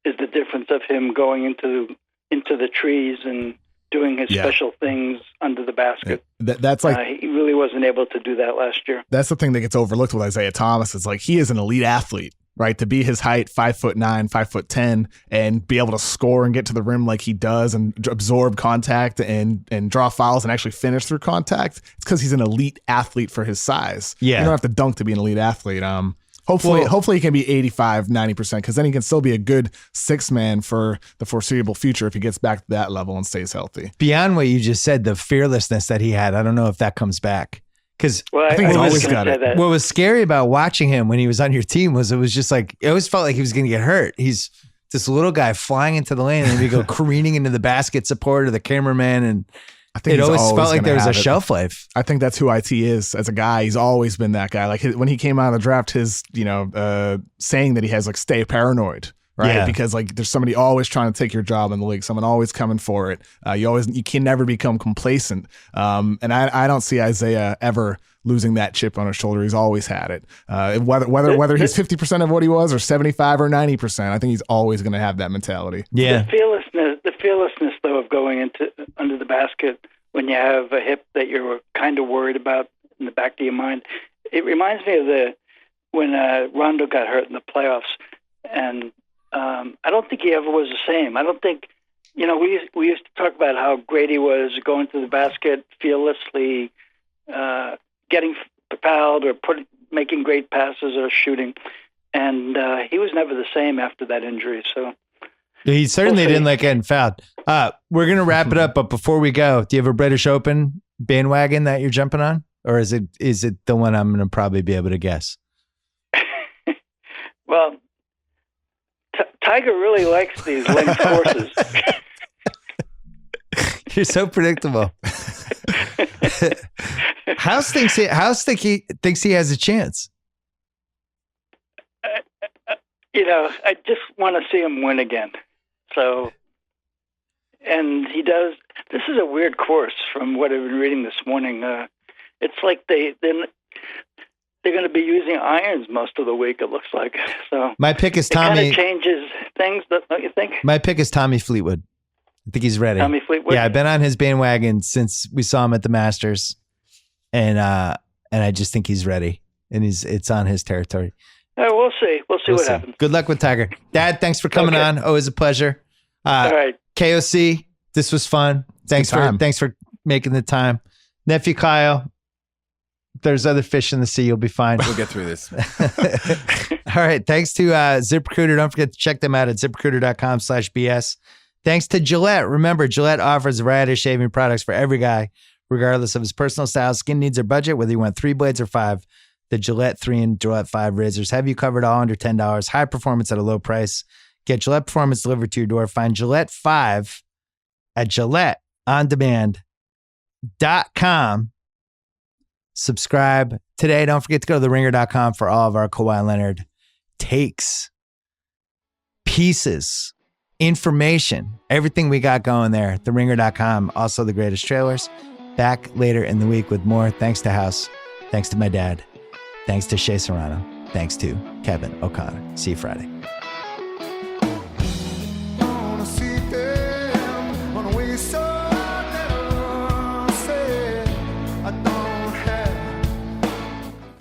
is the difference of him going into the trees and doing his special things under the basket. That's like he really wasn't able to do that last year. That's the thing that gets overlooked with Isaiah Thomas. It's like he is an elite athlete, right? To be his height, 5'9", 5'10", and be able to score and get to the rim like he does, and absorb contact and draw fouls and actually finish through contact. It's because he's an elite athlete for his size. Yeah, you don't have to dunk to be an elite athlete. Hopefully he can be 85, 90%, because then he can still be a good 6-man for the foreseeable future if he gets back to that level and stays healthy. Beyond what you just said, the fearlessness that he had, I don't know if that comes back. Because I think he's always got it. What was scary about watching him when he was on your team was it was just like, it always felt like he was going to get hurt. He's this little guy flying into the lane and he'd go careening into the basket support or the cameraman, and I think it always felt like there was a shelf life. I think that's who IT is as a guy. He's always been that guy. Like when he came out of the draft, his saying that he has like stay paranoid, right? Yeah. Because like there's somebody always trying to take your job in the league, someone always coming for it. You can never become complacent. And I don't see Isaiah ever losing that chip on his shoulder. He's always had it. Whether he's 50% of what he was or 75 or 90%, I think he's always going to have that mentality. Yeah. The fearlessness though of going into under the basket when you have a hip that you're kind of worried about in the back of your mind. It reminds me of when Rondo got hurt in the playoffs, and I don't think he ever was the same. I don't think, we used to talk about how great he was going to the basket fearlessly, getting fouled or making great passes or shooting, and he was never the same after that injury. So he certainly didn't like getting fouled. We're gonna wrap it up, but before we go, do you have a British Open bandwagon that you're jumping on, or is it the one I'm gonna probably be able to guess? Well, Tiger really likes these links courses. You're so predictable. House thinks he has a chance. I just want to see him win again. So, and he does. This is a weird course from what I've been reading this morning. It's like they're going to be using irons most of the week, it looks like. So my pick is Tommy. It kind of changes things, don't you think? My pick is Tommy Fleetwood. I think he's ready. Tommy Fleetwood? Yeah, I've been on his bandwagon since we saw him at the Masters. And I just think he's ready. And it's on his territory. We'll see. We'll see what happens. Good luck with Tiger. Dad, thanks for coming on. Always a pleasure. All right. KOC, this was fun. Thanks for making the time. Nephew Kyle, There's other fish in the sea. You'll be fine. We'll get through this. All right. Thanks to ZipRecruiter. Don't forget to check them out at ZipRecruiter.com/BS. Thanks to Gillette. Remember, Gillette offers a variety of shaving products for every guy, regardless of his personal style, skin needs, or budget, whether you want 3 blades or 5. The Gillette 3 and Gillette 5 razors have you covered, all under $10. High performance at a low price. Get Gillette Performance delivered to your door. Find Gillette 5 at GilletteOnDemand.com. Subscribe today. Don't forget to go to TheRinger.com for all of our Kawhi Leonard takes, pieces, information, everything we got going there. TheRinger.com. Also the greatest trailers. Back later in the week with more. Thanks to House. Thanks to my dad. Thanks to Shea Serrano. Thanks to Kevin O'Connor. See you Friday.